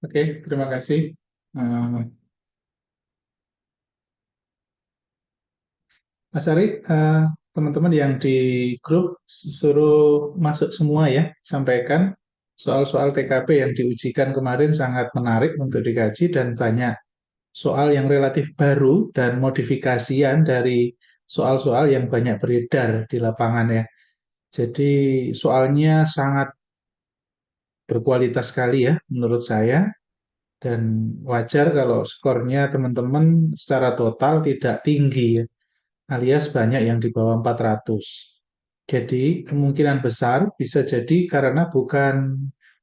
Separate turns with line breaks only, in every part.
Oke, terima kasih. Eh, Mas Ari, teman-teman yang di grup suruh masuk semua ya, sampaikan soal-soal TKP yang diujikan kemarin sangat menarik untuk dikaji dan banyak soal yang relatif baru dan modifikasian dari soal-soal yang banyak beredar di lapangan ya. Jadi soalnya sangat berkualitas sekali ya menurut saya dan wajar kalau skornya teman-teman secara total tidak tinggi ya, alias banyak yang di bawah 400. Jadi kemungkinan besar bisa jadi karena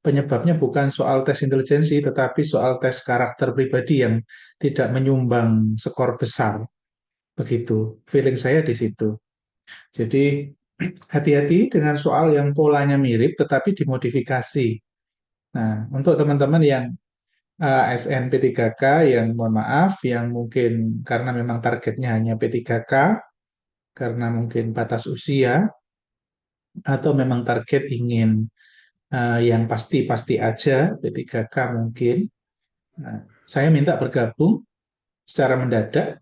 penyebabnya bukan soal tes intelijensi, tetapi soal tes karakter pribadi yang tidak menyumbang skor besar. Begitu, feeling saya di situ. Jadi hati-hati dengan soal yang polanya mirip tetapi dimodifikasi. Nah, untuk teman-teman yang ASN P3K yang mohon maaf, yang mungkin karena memang targetnya hanya P3K, karena mungkin batas usia, atau memang target ingin yang pasti-pasti aja, P3K mungkin. Nah, saya minta bergabung secara mendadak,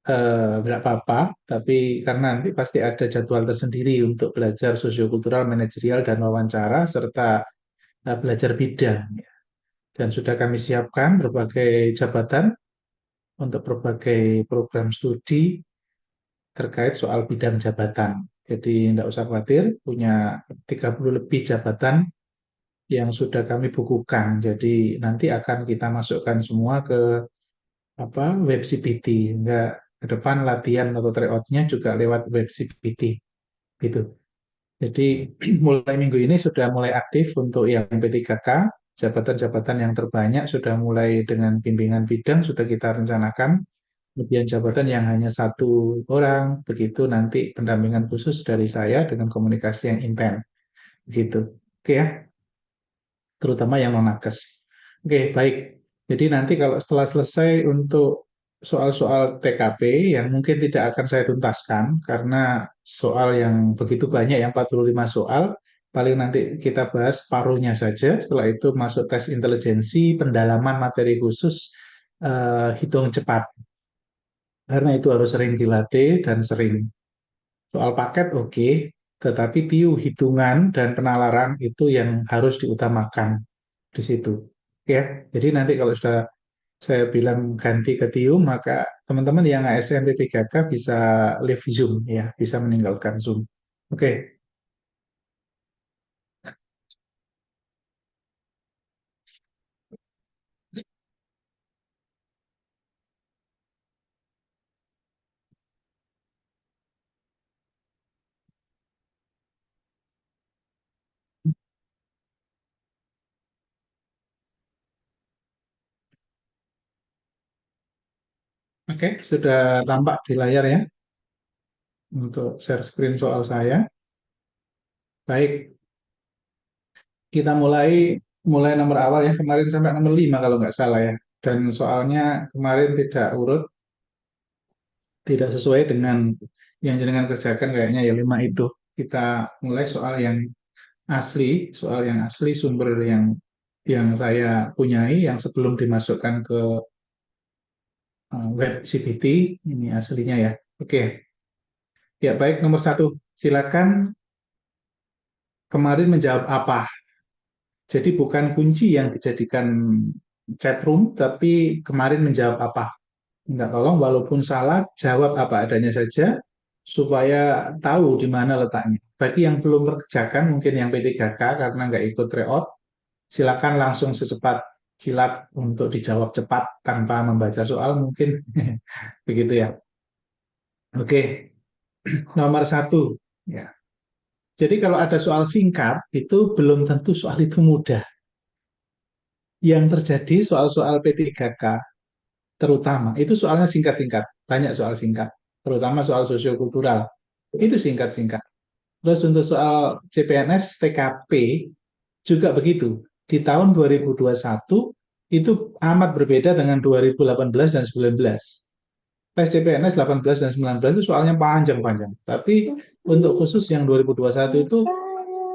nggak apa-apa, tapi karena nanti pasti ada jadwal tersendiri untuk belajar sosiokultural, manajerial, dan wawancara, serta belajar bidang. Dan sudah kami siapkan berbagai jabatan untuk berbagai program studi terkait soal bidang jabatan. Jadi tidak usah khawatir, punya 30 lebih jabatan yang sudah kami bukukan. Jadi nanti akan kita masukkan semua ke web CPT. Sehingga ke depan latihan atau tryout-nya juga lewat web CPT gitu. Jadi mulai minggu ini sudah mulai aktif untuk yang P3K, jabatan-jabatan yang terbanyak sudah mulai dengan bimbingan bidang sudah kita rencanakan. Kemudian jabatan yang hanya satu orang, begitu nanti pendampingan khusus dari saya dengan komunikasi yang intens. Begitu. Oke ya, terutama yang non-nakes. Oke, baik. Jadi nanti kalau setelah selesai untuk soal-soal TKP yang mungkin tidak akan saya tuntaskan karena soal yang begitu banyak, yang 45 soal, paling nanti kita bahas paruhnya saja. Setelah itu masuk tes intelijensi, pendalaman materi khusus, hitung cepat. Karena itu harus sering dilatih dan sering. Soal paket oke, tetapi TIU hitungan dan penalaran itu yang harus diutamakan di situ. Ya, jadi nanti kalau sudah saya bilang ganti ke TIU, maka teman-teman yang ASN P3K bisa leave Zoom ya, bisa meninggalkan Zoom. Oke, oke, sudah tampak di layar ya untuk share screen soal saya. Baik, kita mulai mulai nomor awal ya, kemarin sampai nomor 5 kalau nggak salah ya. Dan soalnya kemarin tidak urut, tidak sesuai dengan yang jenengan kerjakan kayaknya ya 5 itu. Kita mulai soal yang asli sumber yang saya punyai yang sebelum dimasukkan ke web CPT, ini aslinya ya. Oke, ya baik nomor satu. Silakan kemarin menjawab apa. Jadi bukan kunci yang dijadikan chat room, tapi kemarin menjawab apa. Enggak, tolong walaupun salah, jawab apa adanya saja supaya tahu di mana letaknya. Bagi yang belum mengerjakan, mungkin yang P3K karena nggak ikut tryout, silakan langsung secepat kilat untuk dijawab cepat tanpa membaca soal mungkin. Begitu ya. Oke, nomor satu. Ya. Jadi kalau ada soal singkat, itu belum tentu soal itu mudah. Yang terjadi soal-soal P3K terutama, itu soalnya singkat-singkat. Banyak soal singkat. Terutama soal sosiokultural. Itu singkat-singkat. Terus untuk soal CPNS, TKP juga begitu. Di tahun 2021 itu amat berbeda dengan 2018 dan 19. Tes CPNS 18 dan 19 itu soalnya panjang-panjang. Tapi untuk khusus yang 2021 itu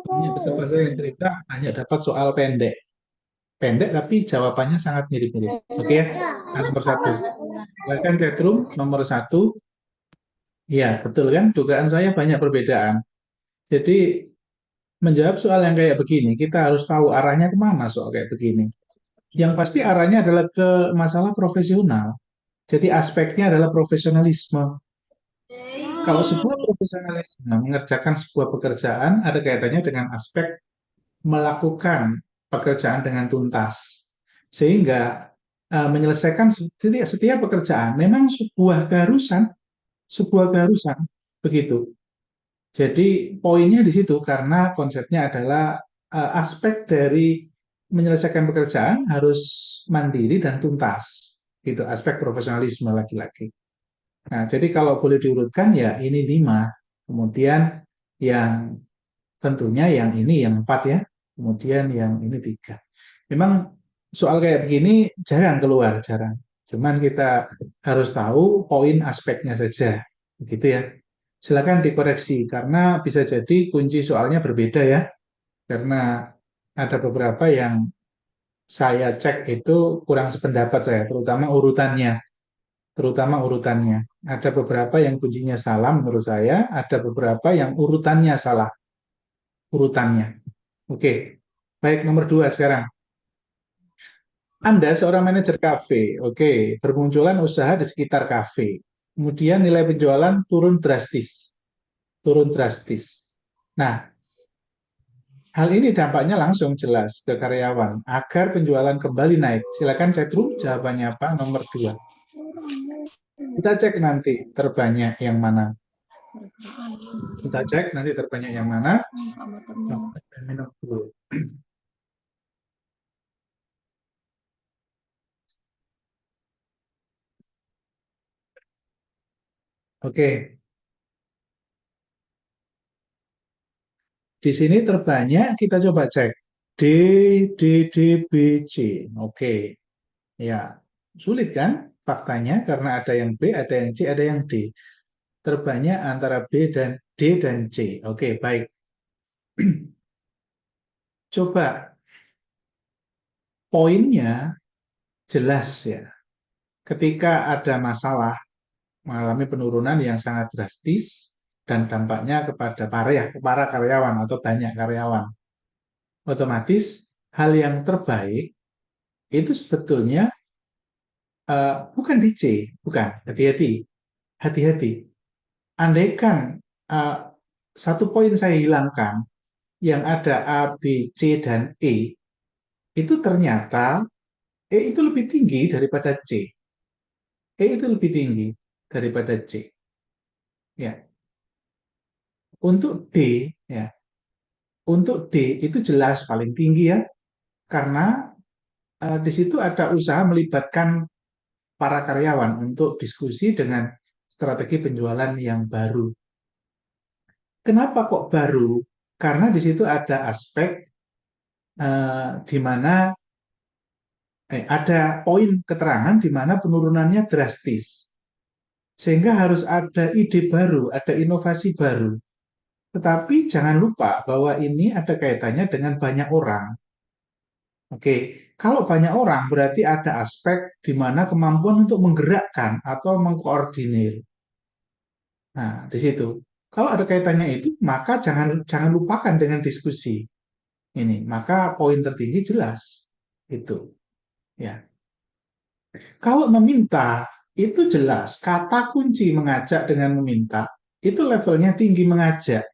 banyak peserta saya yang cerita hanya dapat soal pendek. Pendek tapi jawabannya sangat mirip-mirip. Oke ya, nah, nomor satu. Silakan Catherine, nomor satu. Ya, betul kan? Dugaan saya banyak perbedaan. Jadi menjawab soal yang kayak begini, kita harus tahu arahnya kemana soal kayak begini. Yang pasti arahnya adalah ke masalah profesional. Jadi aspeknya adalah profesionalisme. Kalau sebuah profesionalisme mengerjakan sebuah pekerjaan, ada kaitannya dengan aspek melakukan pekerjaan dengan tuntas. Sehingga menyelesaikan setiap pekerjaan memang sebuah keharusan begitu. Jadi poinnya di situ karena konsepnya adalah aspek dari menyelesaikan pekerjaan harus mandiri dan tuntas. Itu aspek profesionalisme laki-laki. Nah, jadi kalau boleh diurutkan ya ini lima, kemudian yang tentunya yang ini yang empat ya, kemudian yang ini tiga. Memang soal kayak begini jarang keluar, jarang. Cuman kita harus tahu poin aspeknya saja, begitu ya. Silakan dikoreksi karena bisa jadi kunci soalnya berbeda ya, karena ada beberapa yang saya cek itu kurang sependapat saya, terutama urutannya. Ada beberapa yang kuncinya salah menurut saya, ada beberapa yang urutannya salah, urutannya. Oke, baik nomor dua sekarang. Anda seorang manajer kafe, oke, bermunculan usaha di sekitar kafe. Kemudian nilai penjualan turun drastis. Nah, hal ini dampaknya langsung jelas ke karyawan agar penjualan kembali naik. Silakan cetrum jawabannya apa? Nomor dua. Kita cek nanti terbanyak yang mana. Kita cek nanti terbanyak yang mana. Minum dulu. Oke, di sini terbanyak kita coba cek. D, D, D, B, C. Oke, ya sulit kan faktanya karena ada yang B, ada yang C, ada yang D. Terbanyak antara B dan D dan C. Oke, baik. Coba poinnya jelas ya. Ketika ada masalah mengalami penurunan yang sangat drastis dan dampaknya kepada para karyawan atau banyak karyawan, otomatis hal yang terbaik itu sebetulnya bukan di C, bukan. Hati-hati, hati-hati. Andaikan uh, satu poin saya hilangkan, yang ada A, B, C, dan E, itu ternyata E itu lebih tinggi daripada C. E itu lebih tinggi daripada C. Ya, untuk D, ya, untuk D itu jelas paling tinggi ya, karena di situ ada usaha melibatkan para karyawan untuk diskusi dengan strategi penjualan yang baru. Kenapa kok baru? Karena di situ ada aspek di mana ada poin keterangan di mana penurunannya drastis. Sehingga harus ada ide baru, ada inovasi baru. Tetapi jangan lupa bahwa ini ada kaitannya dengan banyak orang. Oke, kalau banyak orang berarti ada aspek di mana kemampuan untuk menggerakkan atau mengkoordinir. Nah, di situ. Kalau ada kaitannya itu, maka jangan jangan lupakan dengan diskusi ini. Maka poin tertinggi jelas itu. Ya. Kalau meminta itu jelas kata kunci mengajak dengan meminta itu levelnya tinggi mengajak.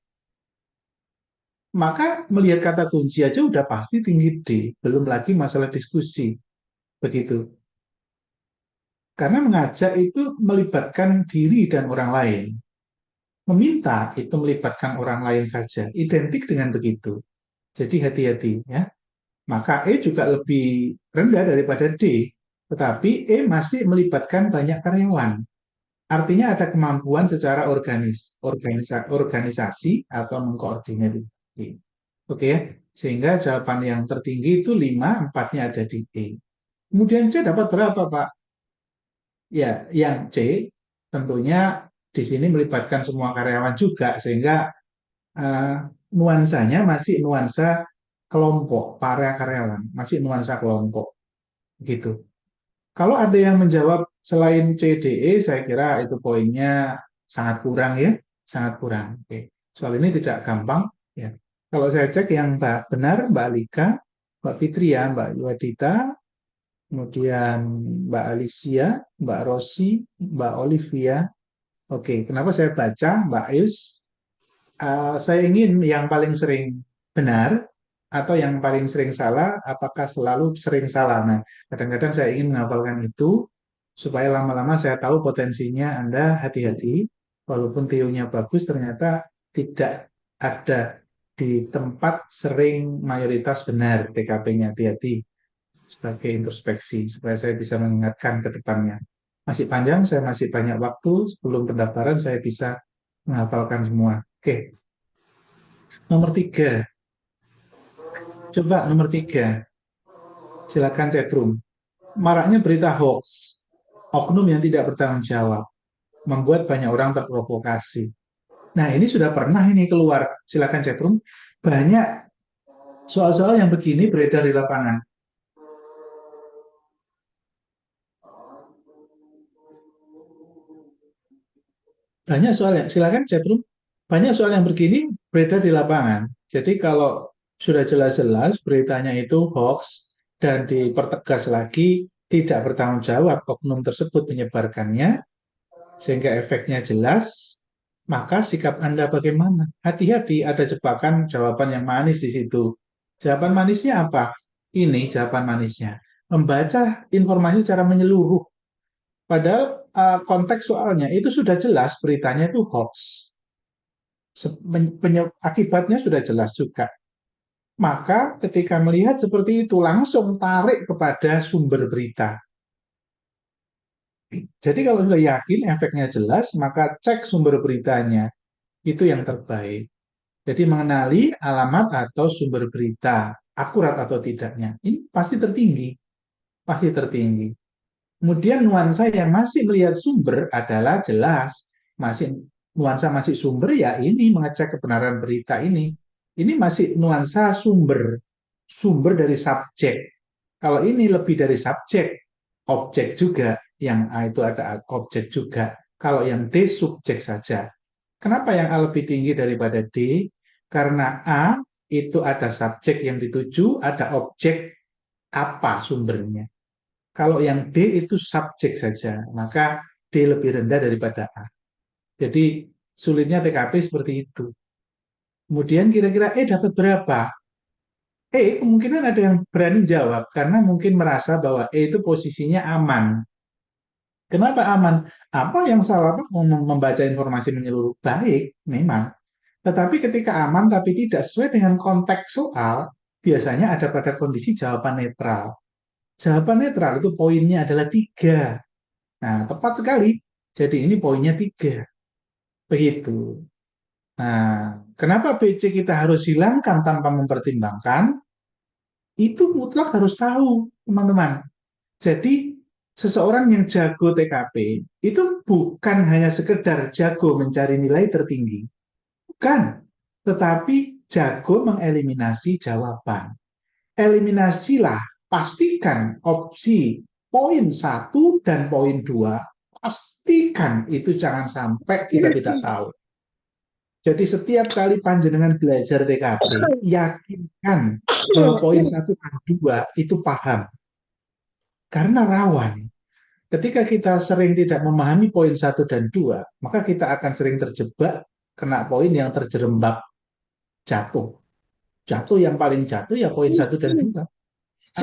Maka melihat kata kunci aja udah pasti tinggi D, belum lagi masalah diskusi. Begitu. Karena mengajak itu melibatkan diri dan orang lain. Meminta itu melibatkan orang lain saja, identik dengan begitu. Jadi hati-hati ya. Maka E juga lebih rendah daripada D, tetapi E masih melibatkan banyak karyawan. Artinya ada kemampuan secara organisasi atau mengkoordinir. Oke ya. Sehingga jawaban yang tertinggi itu 5, empatnya ada di E. Kemudian C dapat berapa, Pak? Ya, yang C tentunya di sini melibatkan semua karyawan juga, sehingga uh, nuansanya masih nuansa kelompok, para karyawan, masih nuansa kelompok gitu. Kalau ada yang menjawab selain C, D, E, saya kira itu poinnya sangat kurang ya, sangat kurang. Oke. Soal ini tidak gampang ya. Kalau saya cek yang benar Mbak Alika, Mbak Fitria, Mbak Wadita, kemudian Mbak Alicia, Mbak Rosi, Mbak Olivia. Oke, kenapa saya baca Mbak Ayus? Saya ingin yang paling sering benar atau yang paling sering salah, apakah selalu sering salah. Nah, kadang-kadang saya ingin menghafalkan itu supaya lama-lama saya tahu potensinya Anda hati-hati. Walaupun teorinya bagus, ternyata tidak ada di tempat sering mayoritas benar TKP-nya. Hati-hati sebagai introspeksi supaya saya bisa mengingatkan ke depannya. Masih panjang, saya masih banyak waktu sebelum pendaftaran saya bisa menghafalkan semua. Oke, nomor tiga. Coba nomor tiga. Silakan chatroom. Maraknya berita hoax, oknum yang tidak bertanggung jawab, membuat banyak orang terprovokasi. Nah, ini sudah pernah ini keluar. Silakan chatroom. Banyak soal-soal yang begini beredar di lapangan. Banyak soal yang, silakan chatroom. Banyak soal yang begini beredar di lapangan. Jadi kalau sudah jelas-jelas beritanya itu hoax dan dipertegas lagi tidak bertanggung jawab oknum tersebut menyebarkannya, sehingga efeknya jelas, maka sikap Anda bagaimana? Hati-hati, ada jebakan jawaban yang manis di situ. Jawaban manisnya apa? Ini jawaban manisnya. Membaca informasi secara menyeluruh. Padahal konteks soalnya itu sudah jelas beritanya itu hoax. Akibatnya sudah jelas juga. Maka ketika melihat seperti itu langsung tarik kepada sumber berita. Jadi kalau sudah yakin efeknya jelas, maka cek sumber beritanya. Itu yang terbaik. Jadi mengenali alamat atau sumber berita, akurat atau tidaknya. Ini pasti tertinggi, pasti tertinggi. Kemudian nuansa yang masih melihat sumber adalah jelas. Masih nuansa masih sumber ya ini mengecek kebenaran berita ini. Ini masih nuansa sumber, sumber dari subjek. Kalau ini lebih dari subjek, objek juga. Yang A itu ada objek juga. Kalau yang D subjek saja. Kenapa yang A lebih tinggi daripada D? Karena A itu ada subjek yang dituju, ada objek apa sumbernya. Kalau yang D itu subjek saja, maka D lebih rendah daripada A. Jadi sulitnya TKP seperti itu. Kemudian kira-kira E dapat berapa? Kemungkinan ada yang berani jawab karena mungkin merasa bahwa E itu posisinya aman. Kenapa aman? Apa yang salah Pak membaca informasi menyeluruh? Baik, memang. Tetapi ketika aman tapi tidak sesuai dengan konteks soal, biasanya ada pada kondisi jawaban netral. Jawaban netral itu poinnya adalah tiga. Nah, tepat sekali. Jadi ini poinnya tiga. Begitu. Nah, kenapa BC kita harus hilangkan tanpa mempertimbangkan? Itu mutlak harus tahu, teman-teman. Jadi, seseorang yang jago TKP itu bukan hanya sekedar jago mencari nilai tertinggi. Bukan. Tetapi jago mengeliminasi jawaban. Eliminasilah, pastikan opsi poin satu dan poin 2. Pastikan itu jangan sampai kita tidak tahu. Jadi setiap kali panjenengan belajar TKP, yakinkan bahwa poin satu dan 2 itu paham. Karena rawan. Ketika kita sering tidak memahami poin satu dan 2, maka kita akan sering terjebak kena poin yang terjerembab jatuh. Jatuh yang paling jatuh ya poin satu dan 2.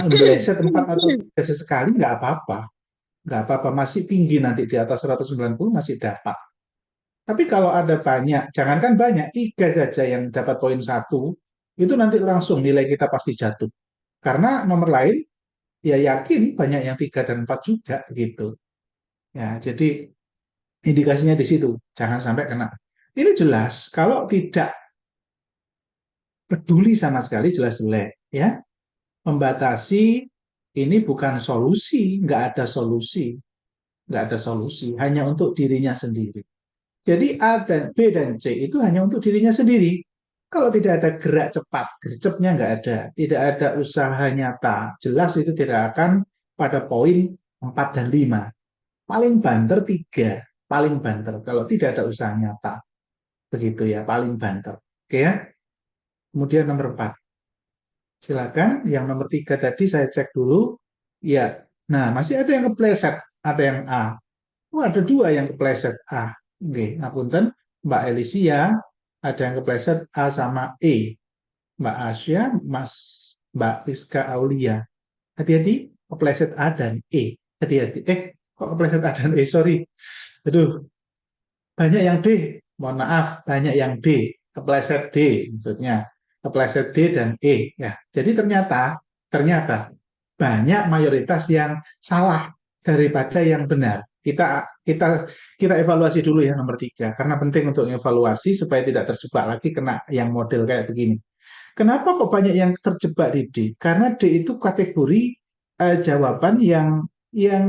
Meleset 4 atau 3 sesekali nggak apa-apa. Nggak apa-apa, masih tinggi nanti di atas 190 masih dapat. Tapi kalau ada banyak, jangankan banyak, 3 saja yang dapat poin satu, itu nanti langsung nilai kita pasti jatuh. Karena nomor lain, ya yakin banyak yang 3 dan 4 juga gitu. Ya, jadi indikasinya di situ, jangan sampai kena. Ini jelas, kalau tidak peduli sama sekali jelas jelek, ya. Membatasi ini bukan solusi, nggak ada solusi, nggak ada solusi, hanya untuk dirinya sendiri. Jadi A dan B dan C itu hanya untuk dirinya sendiri. Kalau tidak ada gerak cepat, gercepnya nggak ada, tidak ada usaha nyata, jelas itu tidak akan pada poin 4 dan 5. Paling banter 3, paling banter. Kalau tidak ada usaha nyata, begitu ya, paling banter. Oke ya. Kemudian nomor 4. Silakan. Yang nomor 3 tadi saya cek dulu. Ya. Nah, masih ada yang kepleset, ada yang A. Oh, ada 2 yang kepleset A. Oke, ngapunten, Mbak Elisia, ada yang kepleset A sama E. Mbak Asya, Mbak Rizka Aulia. Hati-hati, kepleset A dan E. Hati-hati. Kok kepleset A dan E? Sorry. Aduh, banyak yang D. Mohon maaf, banyak yang D. Kepleset D, maksudnya. Kepleset D dan E. Ya, jadi ternyata banyak mayoritas yang salah daripada yang benar. Kita evaluasi dulu ya nomor 3, karena penting untuk evaluasi supaya tidak terjebak lagi kena yang model kayak begini. Kenapa kok banyak yang terjebak di D? Karena D itu kategori jawaban yang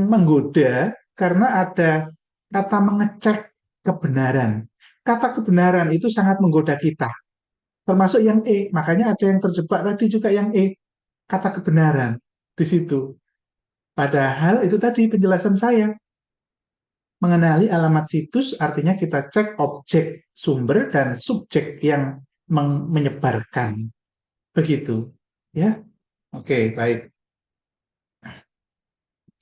menggoda karena ada kata mengecek kebenaran. Kata kebenaran itu sangat menggoda kita, termasuk yang E. Makanya ada yang terjebak tadi juga yang E, kata kebenaran di situ. Padahal itu tadi penjelasan saya. Mengenali alamat situs artinya kita cek objek sumber dan subjek yang menyebarkan. Begitu. Ya, oke, baik.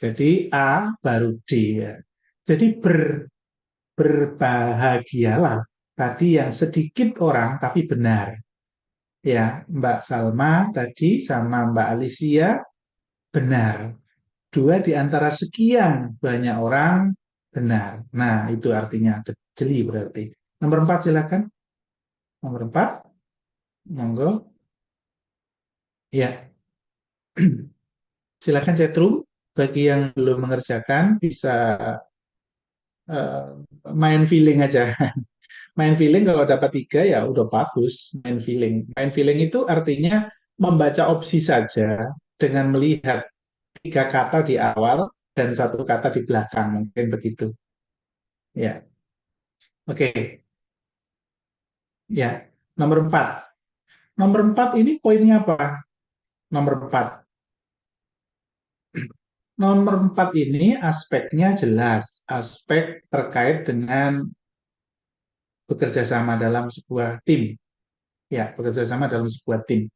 Jadi A baru D ya. Jadi berbahagialah tadi yang sedikit orang tapi benar. Ya, Mbak Salma tadi sama Mbak Alicia benar. 2 di antara sekian banyak orang benar. Nah, itu artinya jeli berarti. Nomor 4 silakan. Nomor 4, monggo. Ya, silakan chatroom. Bagi yang belum mengerjakan bisa eh, main feeling aja. Main feeling kalau dapat 3 ya udah bagus. Main feeling. Main feeling itu artinya membaca opsi saja dengan melihat 3 kata di awal dan 1 kata di belakang. Mungkin begitu. Ya, oke. Ya, nomor 4. Nomor 4 ini poinnya apa? Nomor 4. Nomor 4 ini aspeknya jelas. Aspek terkait dengan bekerja sama dalam sebuah tim. Ya, bekerja sama dalam sebuah tim.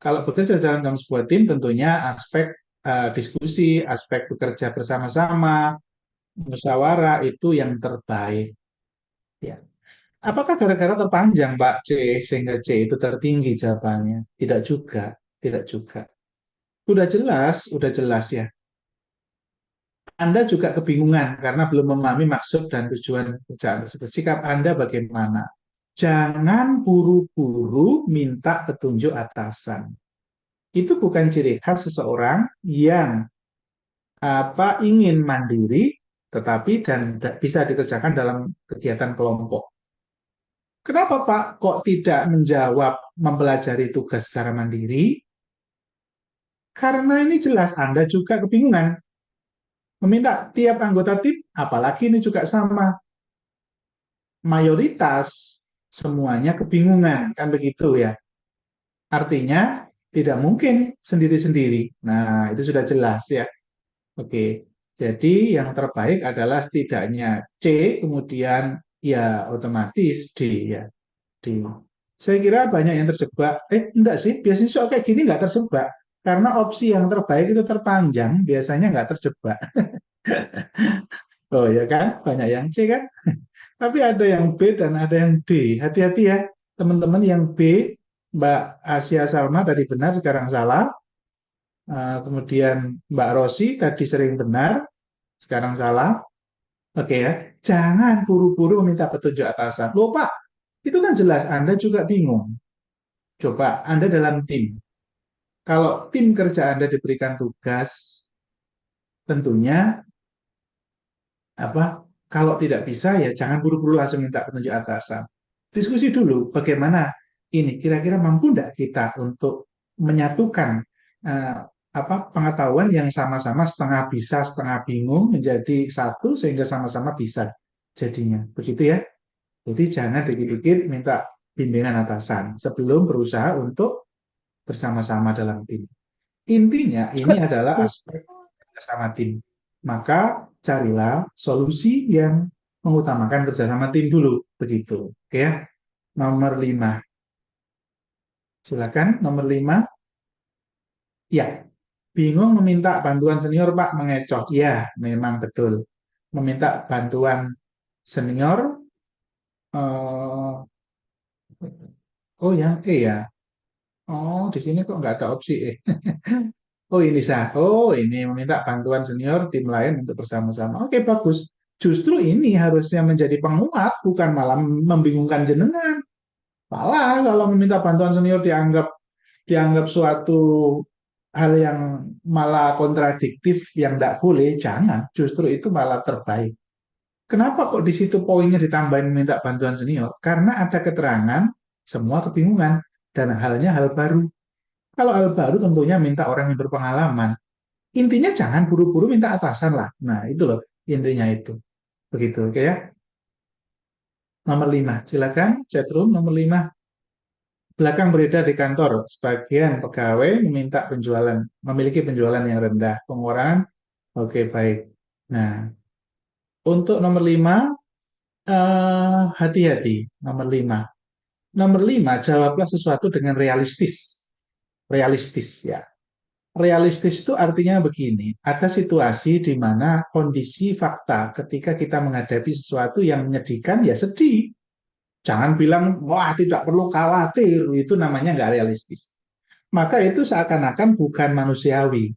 Kalau bekerja dalam sebuah tim, tentunya aspek diskusi, aspek bekerja bersama-sama, musyawarah itu yang terbaik. Ya. Apakah gara-gara terpanjang, Mbak C, sehingga C itu tertinggi jawabannya? Tidak juga, tidak juga. Udah jelas ya. Anda juga kebingungan karena belum memahami maksud dan tujuan pekerjaan tersebut. Sikap Anda bagaimana? Jangan buru-buru minta petunjuk atasan. Itu bukan ciri khas seseorang yang ingin mandiri, tetapi dan bisa dikerjakan dalam kegiatan kelompok. Kenapa Pak kok tidak menjawab mempelajari tugas secara mandiri? Karena ini jelas Anda juga kebingungan. Meminta tiap anggota tim, apalagi ini juga sama. Mayoritas semuanya kebingungan, kan begitu ya. Artinya tidak mungkin sendiri-sendiri. Nah, itu sudah jelas ya. Oke, jadi yang terbaik adalah setidaknya C, kemudian ya otomatis D ya. D. Saya kira banyak yang terjebak. Enggak sih, biasanya soal kayak gini nggak terjebak. Karena opsi yang terbaik itu terpanjang, biasanya nggak terjebak. Oh ya kan, banyak yang C kan. Tapi ada yang B dan ada yang D. Hati-hati ya, teman-teman yang B, Mbak Asia Salma tadi benar, sekarang salah. Kemudian Mbak Rosi tadi sering benar, sekarang salah. Oke ya, jangan buru-buru meminta petunjuk atasan. Loh Pak, itu kan jelas Anda juga bingung. Coba Anda dalam tim. Kalau tim kerja Anda diberikan tugas, tentunya apa? Kalau tidak bisa ya jangan buru-buru langsung minta petunjuk atasan. Diskusi dulu bagaimana ini kira-kira mampu tidak kita untuk menyatukan eh, pengetahuan yang sama-sama setengah bisa setengah bingung menjadi satu sehingga sama-sama bisa jadinya begitu ya. Jadi jangan dikit-dikit minta bimbingan atasan sebelum berusaha untuk bersama-sama dalam tim. Intinya ini adalah aspek bersama tim. Maka carilah solusi yang mengutamakan bersama tim dulu, begitu. Oke ya. Nomor 5. Silakan nomor 5. Ya, bingung meminta bantuan senior Pak mengecoh. Ya, memang betul. Meminta bantuan senior, eh, oh yang E ya. Oh, di sini kok nggak ada opsi E. Oh ini sah. Oh ini meminta bantuan senior tim lain untuk bersama-sama. Oke bagus. Justru ini harusnya menjadi penguat, bukan malah membingungkan jenengan. Malah kalau meminta bantuan senior dianggap dianggap suatu hal yang malah kontradiktif yang tidak boleh, jangan. Justru itu malah terbaik. Kenapa kok di situ poinnya ditambahin minta bantuan senior? Karena ada keterangan, semua kebingungan, dan halnya hal baru. Kalau hal baru tentunya minta orang yang berpengalaman. Intinya jangan buru-buru minta atasan lah. Nah, itu loh intinya itu. Begitu, oke ya. Nomor 5, silakan chatroom nomor 5. Belakang beredar di kantor, sebagian pegawai meminta penjualan, memiliki penjualan yang rendah. Pengurangan, oke baik. Nah, untuk nomor 5, hati-hati. Nomor 5. Nomor 5, jawablah sesuatu dengan realistis. Realistis ya. Realistis itu artinya begini, ada situasi di mana kondisi fakta ketika kita menghadapi sesuatu yang menyedihkan, ya sedih. Jangan bilang, wah tidak perlu khawatir, itu namanya nggak realistis. Maka itu seakan-akan bukan manusiawi,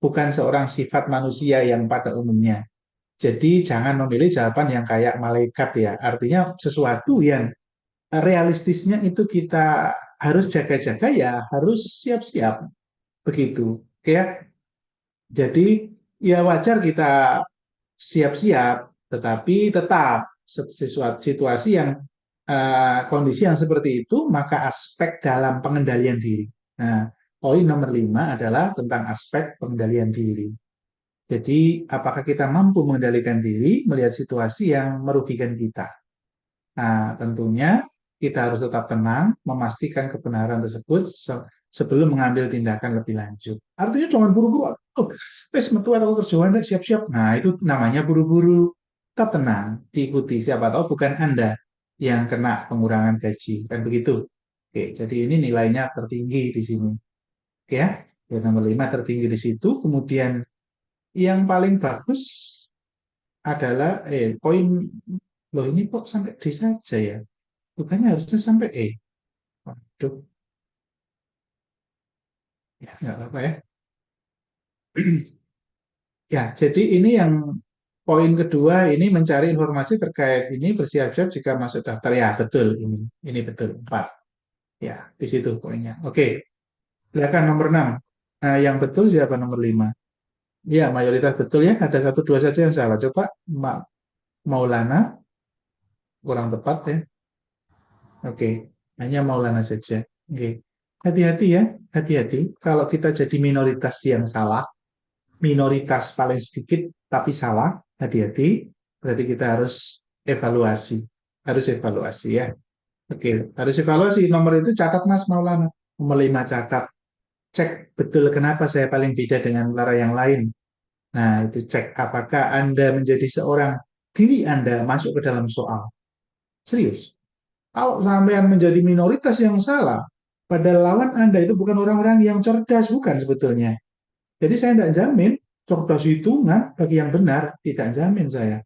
bukan seorang sifat manusia yang pada umumnya. Jadi jangan memilih jawaban yang kayak malaikat ya, artinya sesuatu yang realistisnya itu kita harus jaga-jaga ya, harus siap-siap, begitu. Oke ya, jadi ya wajar kita siap-siap, tetapi tetap sesuatu situasi yang kondisi yang seperti itu, maka aspek dalam pengendalian diri. Nah, poin nomor 5 adalah tentang aspek pengendalian diri. Jadi, apakah kita mampu mengendalikan diri melihat situasi yang merugikan kita? Nah, tentunya kita harus tetap tenang, memastikan kebenaran tersebut sebelum mengambil tindakan lebih lanjut. Artinya jangan buru-buru, oh, wes metu atau kerjaan deh, siap-siap. Nah, itu namanya buru-buru. Tetap tenang, diikuti. Siapa tahu bukan Anda yang kena pengurangan gaji. Kan begitu. Oke, jadi ini nilainya tertinggi di sini. Oke ya, ya nomor 5 tertinggi di situ. Kemudian yang paling bagus adalah, poin, loh ini kok sampai D saja ya? Bukannya harusnya sampai E. Waduh, ya nggak apa-apa ya. Ya, jadi ini yang poin kedua ini mencari informasi terkait ini bersiap-siap jika masuk daftar. Ya, betul ini betul 4. Ya, di situ poinnya. Oke, silakan nomor 6. Nah, yang betul siapa nomor 5? Ya, mayoritas betul ya. Ada satu dua saja yang salah. Coba Maulana kurang tepat ya. Oke, hanya Maulana saja. Oke. Hati-hati ya, hati-hati. Kalau kita jadi minoritas yang salah, minoritas paling sedikit tapi salah, hati-hati. Berarti kita harus evaluasi. Harus evaluasi ya. Oke, harus evaluasi. Nomor itu catat Mas Maulana. Nomor 5 catat. Cek betul kenapa saya paling beda dengan para yang lain. Nah, itu cek apakah Anda menjadi seorang diri Anda masuk ke dalam soal. Serius. Kalau sampean menjadi minoritas yang salah, padahal lawan Anda itu bukan orang-orang yang cerdas, bukan sebetulnya. Jadi saya tidak jamin cerdas hitungan bagi yang benar, tidak jamin saya.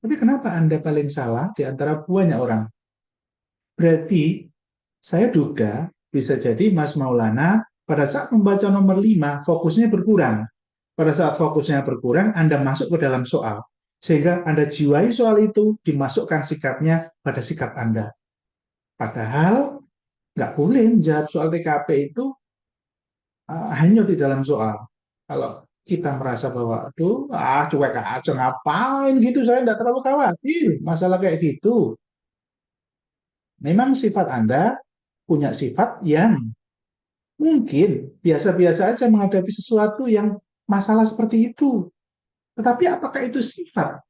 Tapi kenapa Anda paling salah di antara banyak orang? Berarti saya duga bisa jadi Mas Maulana pada saat membaca nomor 5 fokusnya berkurang. Pada saat fokusnya berkurang, Anda masuk ke dalam soal. Sehingga Anda jiwai soal itu, dimasukkan sikapnya pada sikap Anda. Padahal nggak boleh menjawab soal TKP itu hanya di dalam soal. Kalau kita merasa bahwa, aduh, cuek aja, ngapain gitu, saya nggak terlalu khawatir masalah kayak gitu. Memang sifat Anda punya sifat yang mungkin biasa-biasa aja menghadapi sesuatu yang masalah seperti itu. Tetapi apakah itu sifat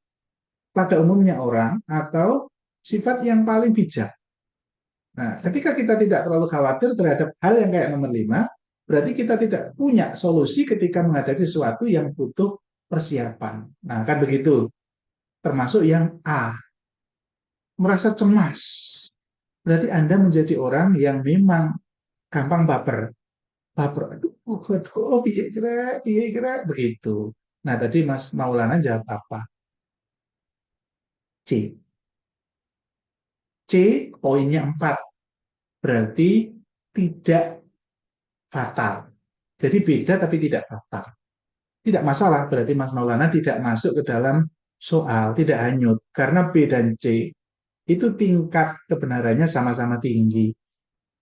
pada umumnya orang atau sifat yang paling bijak? Nah, ketika kita tidak terlalu khawatir terhadap hal yang kayak nomor 5, berarti kita tidak punya solusi ketika menghadapi sesuatu yang butuh persiapan. Nah, kan begitu. Termasuk yang A, merasa cemas. Berarti Anda menjadi orang yang memang gampang baper. Baper, aduh, aduh, piye kira, begitu. Nah, tadi Mas Maulana jawab apa? C. C, poinnya 4. Berarti tidak fatal. Jadi beda tapi tidak fatal. Tidak masalah, berarti Mas Maulana tidak masuk ke dalam soal, tidak hanyut. Karena B dan C itu tingkat kebenarannya sama-sama tinggi.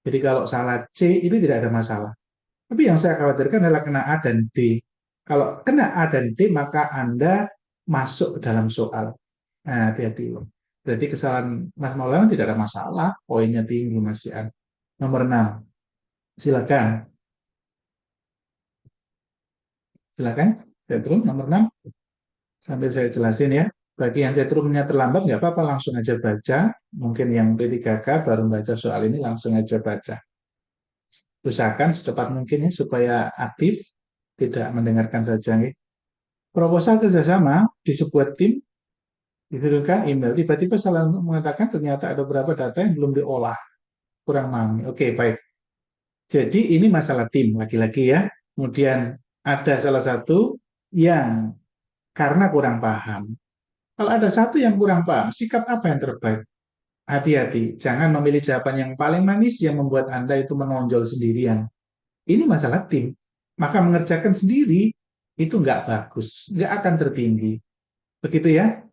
Jadi kalau salah C itu tidak ada masalah. Tapi yang saya khawatirkan adalah kena A dan D. Kalau kena A dan D, maka Anda masuk ke dalam soal. Nah, hati-hati. Berarti kesalahan Mas Maulana tidak ada masalah, poinnya tinggi Mas Ian. Nomor 6, silakan. Silakan, Setrum nomor 6. Sambil saya jelasin ya. Bagi yang cetrumnya terlambat, nggak apa-apa, langsung aja baca. Mungkin yang P3K baru baca soal ini, langsung aja baca. Usahakan secepat mungkin ya, supaya aktif, tidak mendengarkan saja. Ya. Proposal kerjasama di sebuah tim, dikirimkan email, tiba-tiba salah untuk mengatakan ternyata ada beberapa data yang belum diolah, kurang memahami. Oke, baik. Jadi ini masalah tim, lagi-lagi ya. Kemudian ada salah satu yang karena kurang paham. Kalau ada satu yang kurang paham, sikap apa yang terbaik? Hati-hati, jangan memilih jawaban yang paling manis yang membuat Anda itu menonjol sendirian. Ini masalah tim. Maka mengerjakan sendiri itu nggak bagus, nggak akan tertinggi. Begitu ya?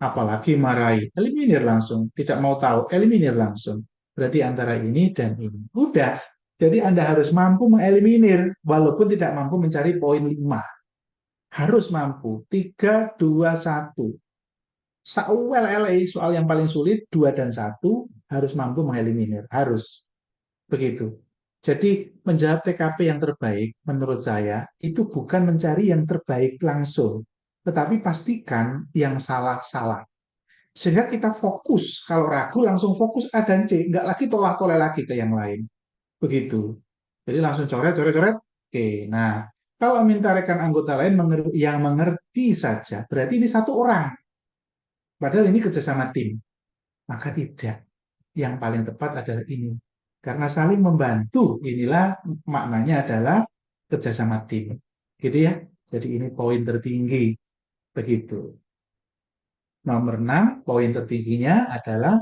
Apalagi marahi, eliminir langsung. Tidak mau tahu, eliminir langsung. Berarti antara ini dan ini. Udah. Jadi Anda harus mampu mengeliminir, walaupun tidak mampu mencari poin 5. Harus mampu. 3, 2, 1. Sauwel LA, soal yang paling sulit, 2 dan 1, harus mampu mengeliminir. Harus. Begitu. Jadi menjawab TKP yang terbaik menurut saya itu bukan mencari yang terbaik langsung, tetapi pastikan yang salah-salah. Sehingga kita fokus, kalau ragu langsung fokus A dan C, nggak lagi tolak-tolak lagi ke yang lain. Begitu. Jadi langsung coret, coret, coret. Oke, nah kalau minta rekan anggota lain yang mengerti saja, berarti ini satu orang. Padahal ini kerjasama tim. Maka tidak. Yang paling tepat adalah ini. Karena saling membantu, inilah maknanya adalah kerjasama tim. Gitu ya. Jadi ini poin tertinggi. Begitu. Nomor 6, poin tertingginya adalah,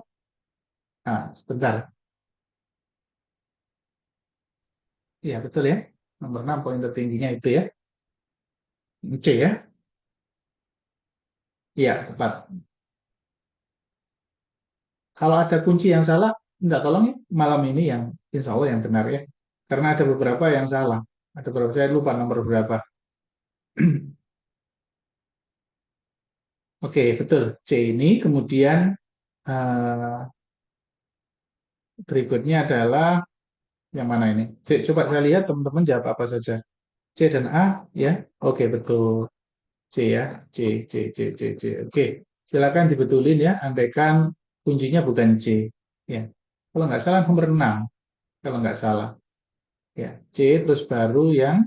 nah, sebentar. Iya, betul ya. Nomor 6, poin tertingginya itu ya. C ya. Iya, tepat. Kalau ada kunci yang salah, enggak, tolong ya, malam ini yang insya Allah yang benar ya. Karena ada beberapa yang salah. Ada beberapa, saya lupa nomor berapa. Oke, betul. C ini kemudian eh, berikutnya adalah yang mana ini? Coba saya lihat teman-teman jawab apa saja. C dan A ya. Oke, betul. C ya. C, C, C, C, C. Oke, silakan dibetulin ya. Andaikan kuncinya bukan C. Ya. Kalau nggak salah nomor 6. Kalau nggak salah. Ya, C terus baru yang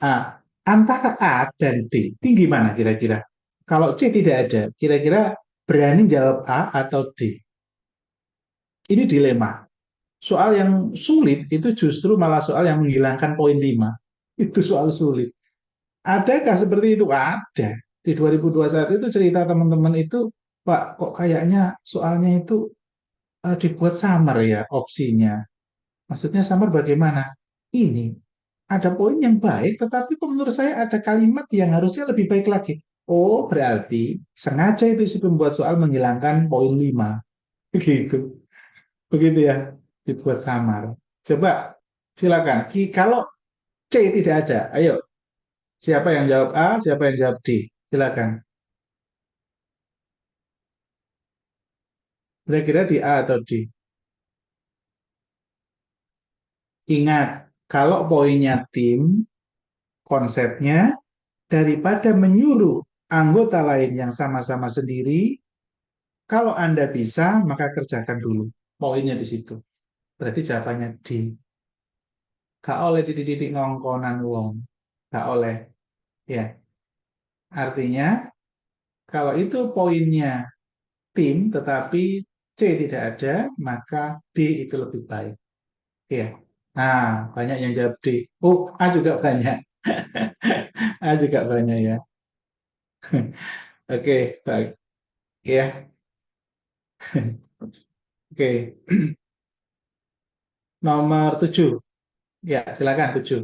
A. Antara A dan D, tinggi mana kira-kira? Kalau C tidak ada, kira-kira berani jawab A atau D? Ini dilema. Soal yang sulit itu justru malah soal yang menghilangkan poin 5. Itu soal sulit. Adakah seperti itu? Ada. Di 2021 itu cerita teman-teman itu, Pak, kok kayaknya soalnya itu dibuat samar ya opsinya. Maksudnya samar bagaimana? Ini ada poin yang baik, tetapi kok menurut saya ada kalimat yang harusnya lebih baik lagi. Oh, berarti sengaja itu si pembuat soal menghilangkan poin 5. Begitu. Begitu ya, dibuat samar. Coba silakan. Kalau C tidak ada, ayo siapa yang jawab A, siapa yang jawab D? Silakan. Kira-kira di A atau D? Ingat, kalau poinnya tim, konsepnya daripada menyuruh anggota lain yang sama-sama sendiri, Kalau Anda bisa, maka kerjakan dulu. Poinnya di situ. Berarti jawabannya D. Gak oleh dididik ngongkonan wong. Gak oleh. Ya, artinya kalau itu poinnya tim, tetapi C tidak ada, maka D itu lebih baik. Ya. Nah, banyak yang jawab D. Oh, A juga banyak. A juga banyak ya. Oke, baik. Ya, oke. Nomor 7. Ya, silakan 7.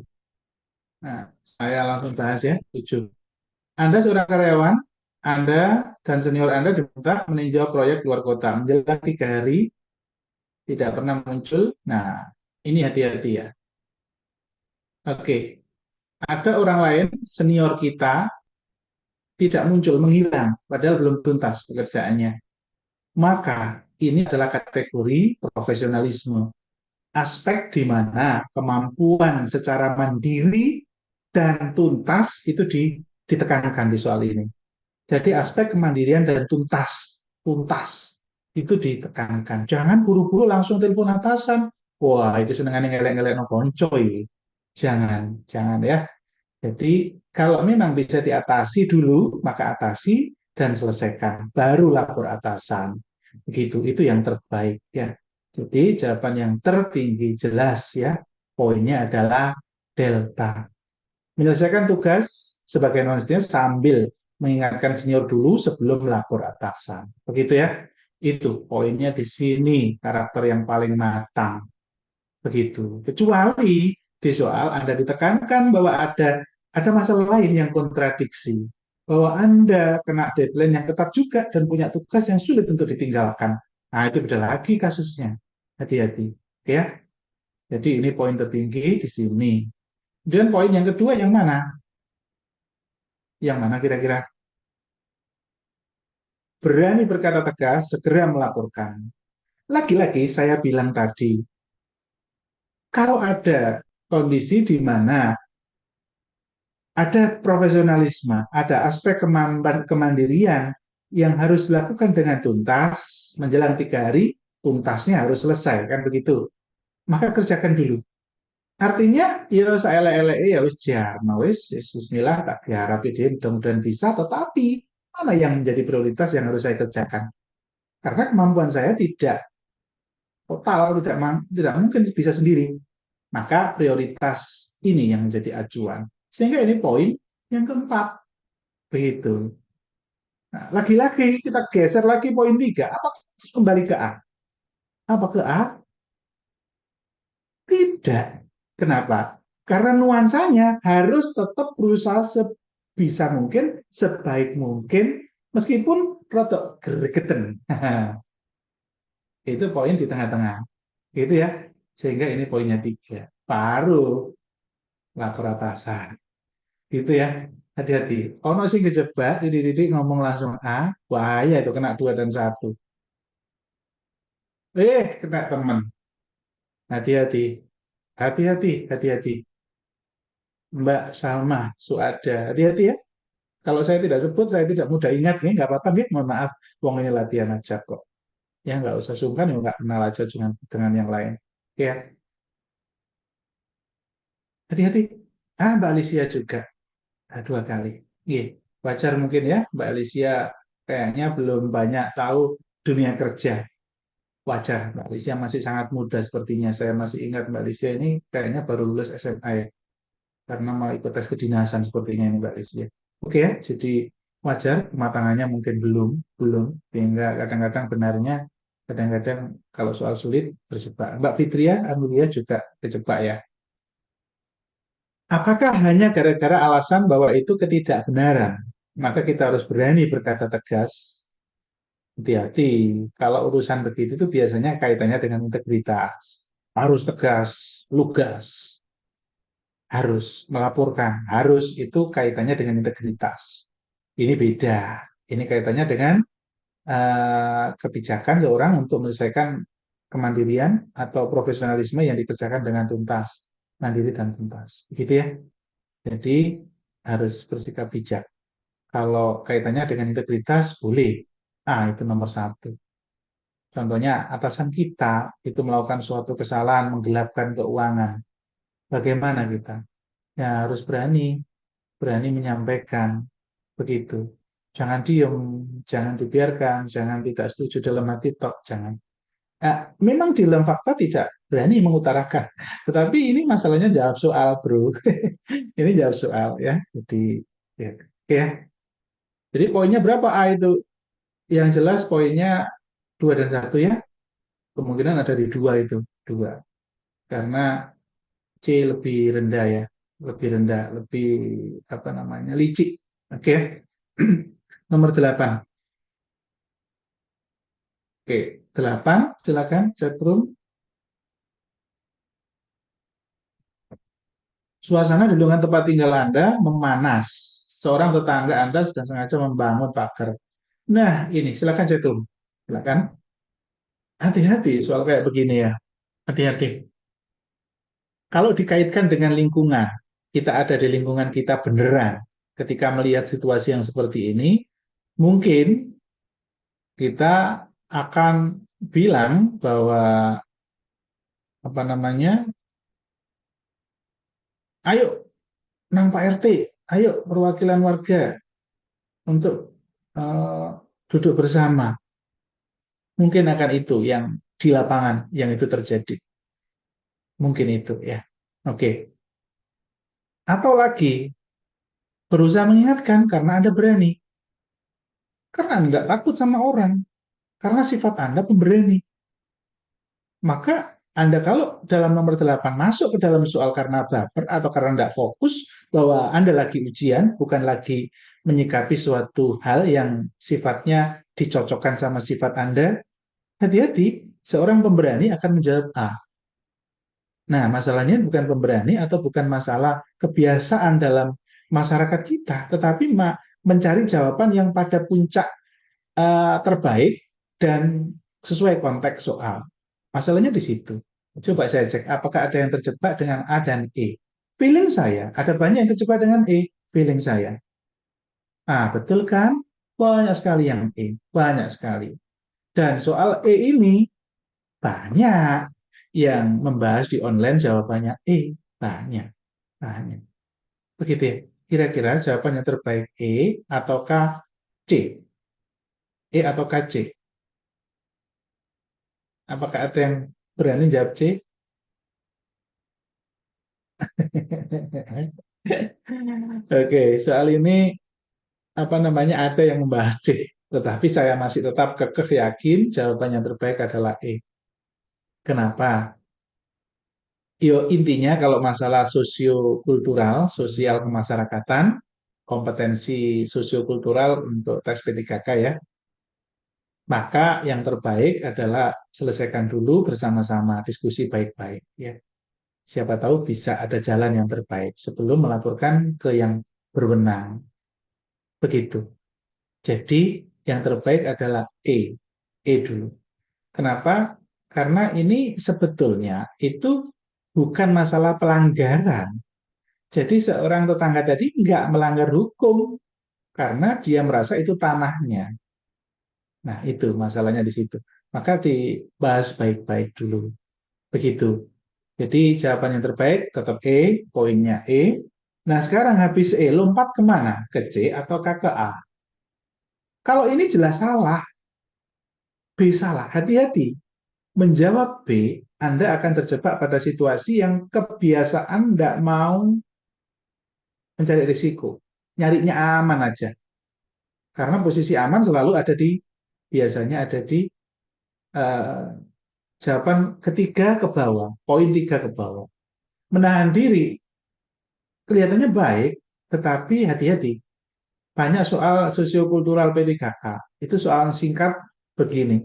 Nah, saya langsung bahas ya, 7. Anda seorang karyawan, Anda dan senior Anda diminta meninjau proyek luar kota. Menjelang 3 hari, tidak pernah muncul. Nah, ini hati-hati ya. Oke, ada orang lain, senior kita, tidak muncul, menghilang, padahal belum tuntas pekerjaannya. Maka ini adalah kategori profesionalisme. Aspek di mana kemampuan secara mandiri dan tuntas itu ditekankan di soal ini. Jadi aspek kemandirian dan tuntas, tuntas itu ditekankan. Jangan buru-buru langsung telepon atasan. Wah, itu senengannya ngelek-ngelek no koncoy. Jangan, jangan ya. Jadi kalau memang bisa diatasi dulu, maka atasi dan selesaikan. Baru lapor atasan. Begitu, itu yang terbaik ya. Jadi jawaban yang tertinggi jelas ya. Poinnya adalah delta. Menyelesaikan tugas sebagai non-senior sambil mengingatkan senior dulu sebelum melapor atasan. Begitu ya. Itu poinnya di sini, karakter yang paling matang. Begitu. Kecuali di soal Anda ditekankan bahwa ada masalah lain yang kontradiksi. Bahwa Anda kena deadline yang ketat juga dan punya tugas yang sulit untuk ditinggalkan. Nah, itu beda lagi kasusnya. Hati-hati. Oke ya. Jadi ini poin tertinggi di sini. Dan poin yang kedua yang mana? Yang mana kira-kira? Berani berkata tegas, segera melaporkan. Lagi-lagi saya bilang tadi, kalau ada kondisi di mana ada profesionalisme, ada aspek kemampuan kemandirian yang harus dilakukan dengan tuntas, menjelang 3 hari, tuntasnya harus selesai, kan begitu. Maka kerjakan dulu. Artinya, ya saya lele ya wis jarno wis Bismillah tak diharap dia mudah-mudahan bisa, tetapi mana yang menjadi prioritas yang harus saya kerjakan? Karena kemampuan saya tidak total, tidak mungkin bisa sendiri. Maka prioritas ini yang menjadi acuan. Sehingga ini poin yang keempat. Begitu. Nah, lagi-lagi kita geser lagi poin 3. Apa kembali ke A? Apa ke A? Tidak. Kenapa? Karena nuansanya harus tetap berusaha sebisa mungkin, sebaik mungkin, meskipun rotok gregeten. Itu poin di tengah-tengah. Gitu ya. Sehingga ini poinnya 3. Baru lapor atasan. Gitu ya. Hati-hati. Ono sing kejebak, dididik ngomong langsung A, bahaya itu kena 2 dan 1. Kena teman. Hati-hati. Hati-hati, hati-hati. Mbak Salma Suada. Hati-hati ya. Kalau saya tidak sebut, saya tidak mudah ingat. Ya, nggak apa-apa, ya. Mohon maaf. Wong ini latihan aja kok. Ya, nggak usah sungkan, ya nggak kenal aja dengan yang lain. Ya, hati-hati. Mbak Alicia juga. 2 kali. Iya, wajar mungkin ya. Mbak Alicia kayaknya belum banyak tahu dunia kerja. Wajar, Mbak Alicia masih sangat muda sepertinya. Saya masih ingat Mbak Alicia ini kayaknya baru lulus SMA ya. Karena mau ikut tes kedinasan sepertinya ini Mbak Alicia. Oke ya, jadi wajar kematangannya mungkin belum, belum. Sehingga kadang-kadang benarnya, kadang-kadang kalau soal sulit terjebak. Mbak Fitria, Amelia juga terjebak ya. Apakah hanya gara-gara alasan bahwa itu ketidakbenaran? Maka kita harus berani berkata tegas. Hati-hati, kalau urusan begitu itu biasanya kaitannya dengan integritas. Harus tegas, lugas, harus melaporkan, harus itu kaitannya dengan integritas. Ini beda. Ini kaitannya dengan kebijakan seorang untuk menyelesaikan kemandirian atau profesionalisme yang dikerjakan dengan tuntas, mandiri dan tuntas. Begitu ya. Jadi harus bersikap bijak. Kalau kaitannya dengan integritas boleh, Itu nomor satu. Contohnya, atasan kita itu melakukan suatu kesalahan, menggelapkan keuangan. Bagaimana kita? Ya harus berani, berani menyampaikan. Begitu. Jangan diem, jangan dibiarkan, jangan tidak setuju dalam hati tok, jangan. Memang di dalam fakta tidak berani mengutarakan. Tetapi ini masalahnya jawab soal, bro. Ini jawab soal ya. Jadi ya. Oke ya. Jadi poinnya berapa A itu? Yang jelas poinnya 2 dan satu ya. Kemungkinan ada di dua itu. Dua. Karena C lebih rendah ya. Lebih rendah. Lebih apa namanya? Licik. Oke. Nomor 8. Oke. 8. Silakan chatroom. Suasana di lingkungan tempat tinggal Anda memanas. Seorang tetangga Anda sedang sengaja membangun pagar. Nah, ini silakan chatroom. Silakan. Hati-hati soal kayak begini ya. Hati-hati. Kalau dikaitkan dengan lingkungan, kita ada di lingkungan kita beneran. Ketika melihat situasi yang seperti ini, mungkin kita akan bilang bahwa apa namanya, ayo nang Pak RT, ayo perwakilan warga untuk eh, duduk bersama. Mungkin akan itu yang di lapangan yang itu terjadi. Mungkin itu ya. Oke. Atau lagi berusaha mengingatkan karena Anda berani. Karena Anda nggak takut sama orang. Karena sifat Anda pemberani. Maka Anda kalau dalam nomor 8 masuk ke dalam soal karena baper atau karena tidak fokus bahwa Anda lagi ujian, bukan lagi menyikapi suatu hal yang sifatnya dicocokkan sama sifat Anda, hati-hati, seorang pemberani akan menjawab A. Nah, masalahnya bukan pemberani atau bukan masalah kebiasaan dalam masyarakat kita, tetapi mencari jawaban yang pada puncak terbaik dan sesuai konteks soal. Masalahnya di situ. Coba saya cek apakah ada yang terjebak dengan A dan E. Feeling saya, ada banyak yang terjebak dengan E. Feeling saya. Betul kan? Banyak sekali yang E. Banyak sekali. Dan soal E ini banyak yang membahas di online jawabannya E. Banyak. Banyak. Begitu ya. Kira-kira jawaban yang terbaik E ataukah C? E ataukah C? Apakah ada yang berani jawab C? Oke, soal ini apa namanya ada yang membahas C, tetapi saya masih tetap kekeh yakin jawaban yang terbaik adalah E. Kenapa? Yo intinya kalau masalah sosiokultural, sosial kemasyarakatan, kompetensi sosiokultural untuk tes P3K ya, maka yang terbaik adalah selesaikan dulu bersama-sama diskusi baik-baik ya. Siapa tahu bisa ada jalan yang terbaik sebelum melaporkan ke yang berwenang. Begitu. Jadi yang terbaik adalah E. E dulu. Kenapa? Karena ini sebetulnya itu bukan masalah pelanggaran. Jadi seorang tetangga tadi nggak melanggar hukum karena dia merasa itu tanahnya. Nah, itu masalahnya di situ. Maka dibahas baik-baik dulu. Begitu. Jadi jawaban yang terbaik tetap E, poinnya E. Nah, sekarang habis E, lompat kemana? Ke C atau ke A? Kalau ini jelas salah, B salah. Hati-hati. Menjawab B, Anda akan terjebak pada situasi yang kebiasaan tidak mau mencari risiko. Nyarinya aman aja. Karena posisi aman selalu ada di, biasanya ada di uh, jawaban ketiga ke bawah, poin tiga ke bawah. Menahan diri kelihatannya baik, tetapi hati-hati. Banyak soal sosiokultural P3K. Itu soal singkat begini.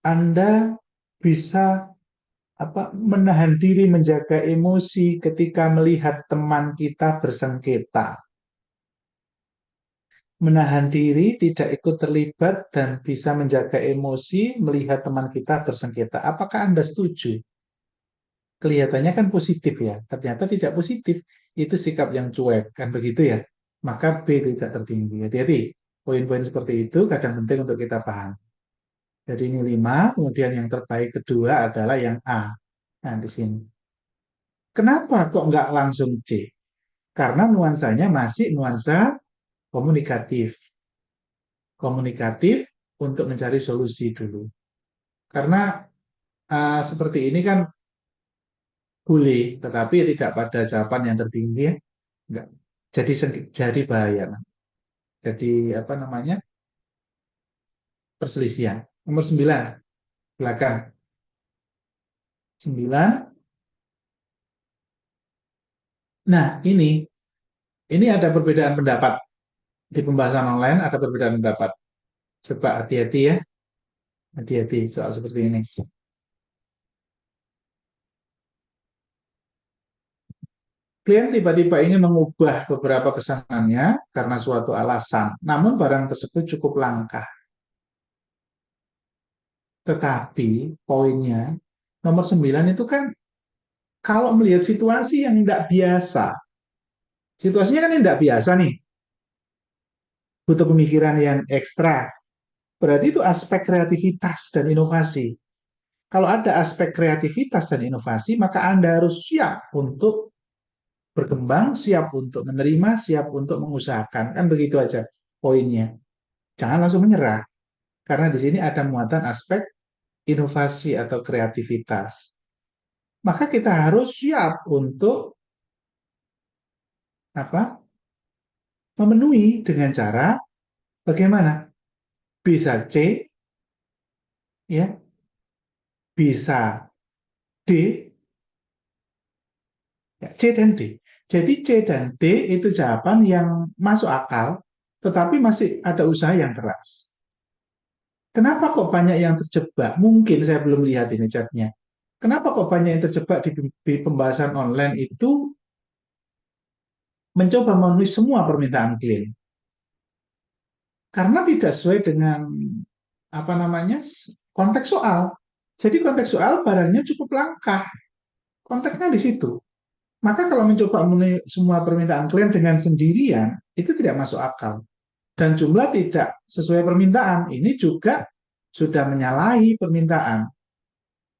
Anda bisa menahan diri menjaga emosi ketika melihat teman kita bersengketa. Menahan diri tidak ikut terlibat dan bisa menjaga emosi melihat teman kita bersengketa. Apakah Anda setuju? Kelihatannya kan positif ya, ternyata tidak positif. Itu sikap yang cuek, kan begitu ya. Maka B tidak tertinggi. Hati-hati. Poin-poin seperti itu kadang penting untuk kita paham. Jadi ini 5, kemudian yang terbaik kedua adalah yang A. Nah, di sini. Kenapa kok nggak langsung C? Karena nuansanya masih nuansa komunikatif. Komunikatif untuk mencari solusi dulu. Karena seperti ini kan boleh, tetapi tidak pada jawaban yang tertinggi ya. Enggak. Jadi bahaya. Jadi apa namanya? Perselisihan. Nomor 9, silakan. 9. Nah, ini ada perbedaan pendapat di pembahasan online, ada perbedaan pendapat. Coba hati-hati ya, hati-hati soal seperti ini. Klien tiba-tiba ingin mengubah beberapa pesanannya karena suatu alasan, namun barang tersebut cukup langka. Tetapi poinnya, nomor 9 itu kan kalau melihat situasi yang tidak biasa, situasinya kan tidak biasa nih, butuh pemikiran yang ekstra. Berarti itu aspek kreativitas dan inovasi. Kalau ada aspek kreativitas dan inovasi, maka Anda harus siap untuk berkembang, siap untuk menerima, siap untuk mengusahakan. Kan begitu aja poinnya. Jangan langsung menyerah, karena di sini ada muatan aspek inovasi atau kreativitas. Maka kita harus siap untuk apa? Memenuhi dengan cara bagaimana? Bisa C, ya, bisa D, ya, C dan D. Jadi C dan D itu jawaban yang masuk akal, tetapi masih ada usaha yang keras. Kenapa kok banyak yang terjebak? Mungkin saya belum lihat ini chatnya. Kenapa kok banyak yang terjebak di pembahasan online itu mencoba memenuhi semua permintaan klien? Karena tidak sesuai dengan apa namanya konteks soal. Jadi konteks soal barangnya cukup langka. Konteksnya di situ. Maka kalau mencoba memenuhi semua permintaan klien dengan sendirian, itu tidak masuk akal. Dan jumlah tidak sesuai permintaan, ini juga sudah menyalahi permintaan.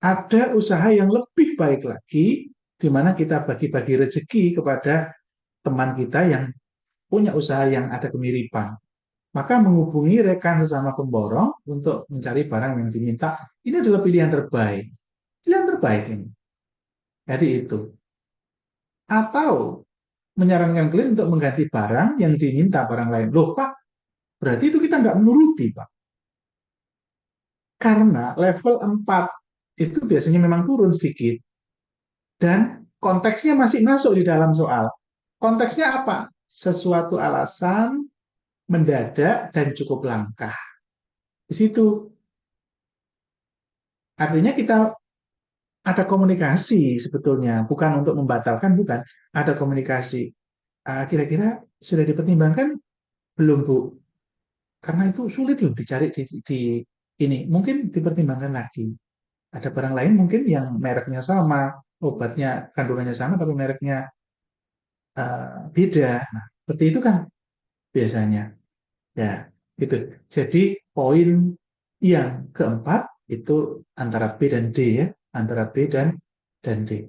Ada usaha yang lebih baik lagi, di mana kita bagi-bagi rezeki kepada teman kita yang punya usaha yang ada kemiripan. Maka menghubungi rekan sesama pemborong untuk mencari barang yang diminta, ini adalah pilihan terbaik. Pilihan terbaik ini. Jadi itu. Atau menyarankan klien untuk mengganti barang yang diminta barang lain. Loh Pak, berarti itu kita nggak menuruti Pak. Karena level 4 itu biasanya memang turun sedikit. Dan konteksnya masih masuk di dalam soal. Konteksnya apa? Sesuatu alasan mendadak dan cukup langka. Di situ artinya kita ada komunikasi sebetulnya, bukan untuk membatalkan, bukan. Ada komunikasi. Kira-kira sudah dipertimbangkan belum, Bu? Karena itu sulit loh dicari di ini. Mungkin dipertimbangkan lagi. Ada barang lain mungkin yang mereknya sama, obatnya kandungannya sama, tapi mereknya beda. Nah, seperti itu kan biasanya. Ya, gitu. Jadi poin yang keempat itu antara B dan D ya, antara B dan D.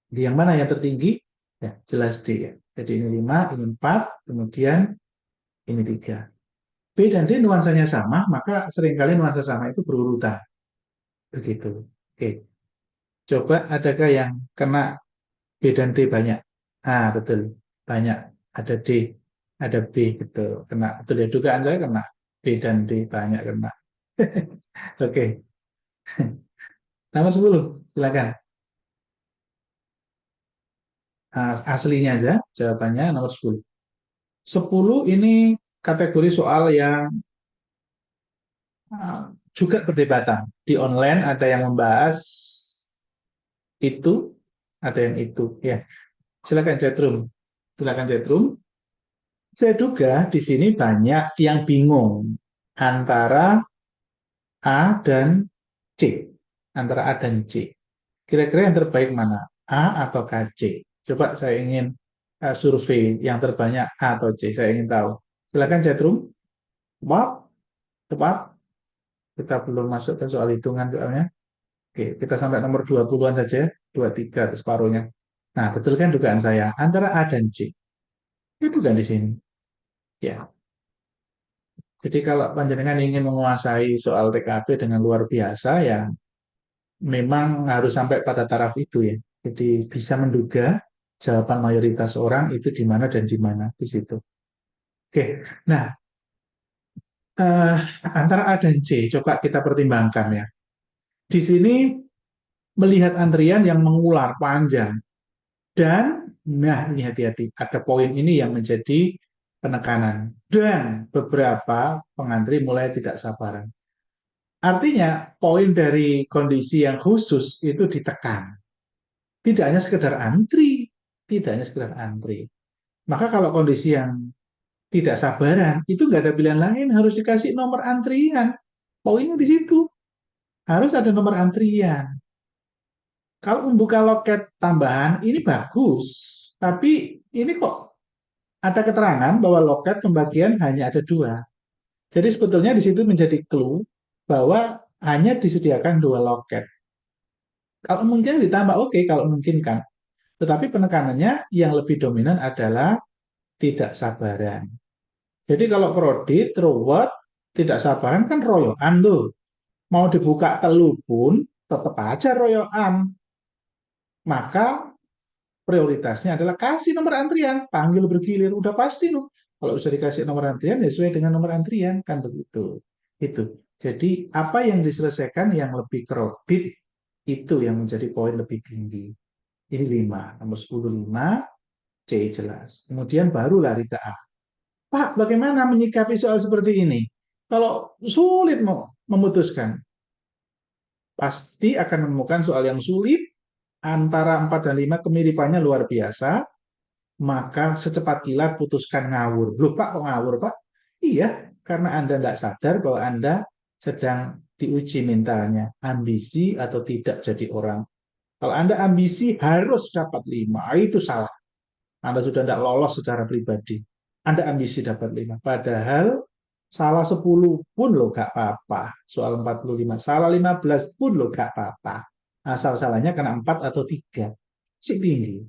Di yang mana yang tertinggi? Ya, jelas D ya. Jadi ini 5, ini 4, kemudian ini 3. B dan D nuansanya sama, maka seringkali nuansa sama itu berurutan. Begitu. Oke. Coba adakah yang kena B dan D banyak? Ah, betul. Banyak. Ada D, ada B gitu. Kena. Betul ya, dugaan saya kena. B dan D banyak kena. Oke. Nomor 10, silakan. Aslinya aja jawabannya nomor 10. 10 ini kategori soal yang juga perdebatan. Di online ada yang membahas itu, ada yang itu. Ya, silakan chatroom. Silakan chatroom. Saya duga di sini banyak yang bingung antara A dan C. Antara A dan C. Kira-kira yang terbaik mana? A atau C? Coba saya ingin survei yang terbanyak A atau C. Saya ingin tahu. Silakan chatroom. Tepat, tepat. Kita belum masuk ke soal hitungan soalnya. Oke, kita sampai nomor 20-an saja ya. 23 atau separuhnya. Nah, betul kan dugaan saya? Antara A dan C. Itu kan di sini. Ya, jadi kalau panjenengan ingin menguasai soal TKP dengan luar biasa, ya memang harus sampai pada taraf itu ya. Jadi bisa menduga jawaban mayoritas orang itu di mana dan di mana di situ. Oke, nah eh, antara A dan C coba kita pertimbangkan ya. Di sini melihat antrian yang mengular panjang dan nah ini hati-hati ada poin ini yang menjadi penekanan dan beberapa pengantri mulai tidak sabaran. Artinya poin dari kondisi yang khusus itu ditekan. Tidak hanya sekedar antri, tidak hanya sekedar antri. Maka kalau kondisi yang tidak sabaran, itu nggak ada pilihan lain, harus dikasih nomor antrian. Poinnya di situ, harus ada nomor antrian. Kalau membuka loket tambahan, ini bagus. Tapi ini kok ada keterangan bahwa loket pembagian hanya ada dua. Jadi sebetulnya di situ menjadi clue bahwa hanya disediakan dua loket. Kalau mungkin ditambah oke, kalau mungkin kan. Tetapi penekanannya yang lebih dominan adalah tidak sabaran. Jadi kalau kredit, ruwet, tidak sabaran kan royoan tuh. Mau dibuka telu pun tetap aja royoan. Maka prioritasnya adalah kasih nomor antrian, panggil bergilir, udah pasti loh. Kalau bisa dikasih nomor antrian, ya sesuai dengan nomor antrian, kan begitu. Itu. Jadi apa yang diselesaikan yang lebih kredit, itu yang menjadi poin lebih tinggi. Ini 5, nomor 10 5, C jelas. Kemudian baru lari ke A. Pak, bagaimana menyikapi soal seperti ini? Kalau sulit mau memutuskan, pasti akan menemukan soal yang sulit, antara 4 dan 5 kemiripannya luar biasa, maka secepat kilat putuskan ngawur. Loh Pak, kok ngawur Pak? Iya, karena Anda tidak sadar bahwa Anda sedang diuji mentalnya, ambisi atau tidak jadi orang. Kalau Anda ambisi harus dapat 5, itu salah. Anda sudah tidak lolos secara pribadi. Anda ambisi dapat 5. Padahal salah 10 pun lo gak apa-apa. Soal 45. Salah 15 pun lo gak apa-apa. Asal salahnya kena 4 atau 3. Si tinggi.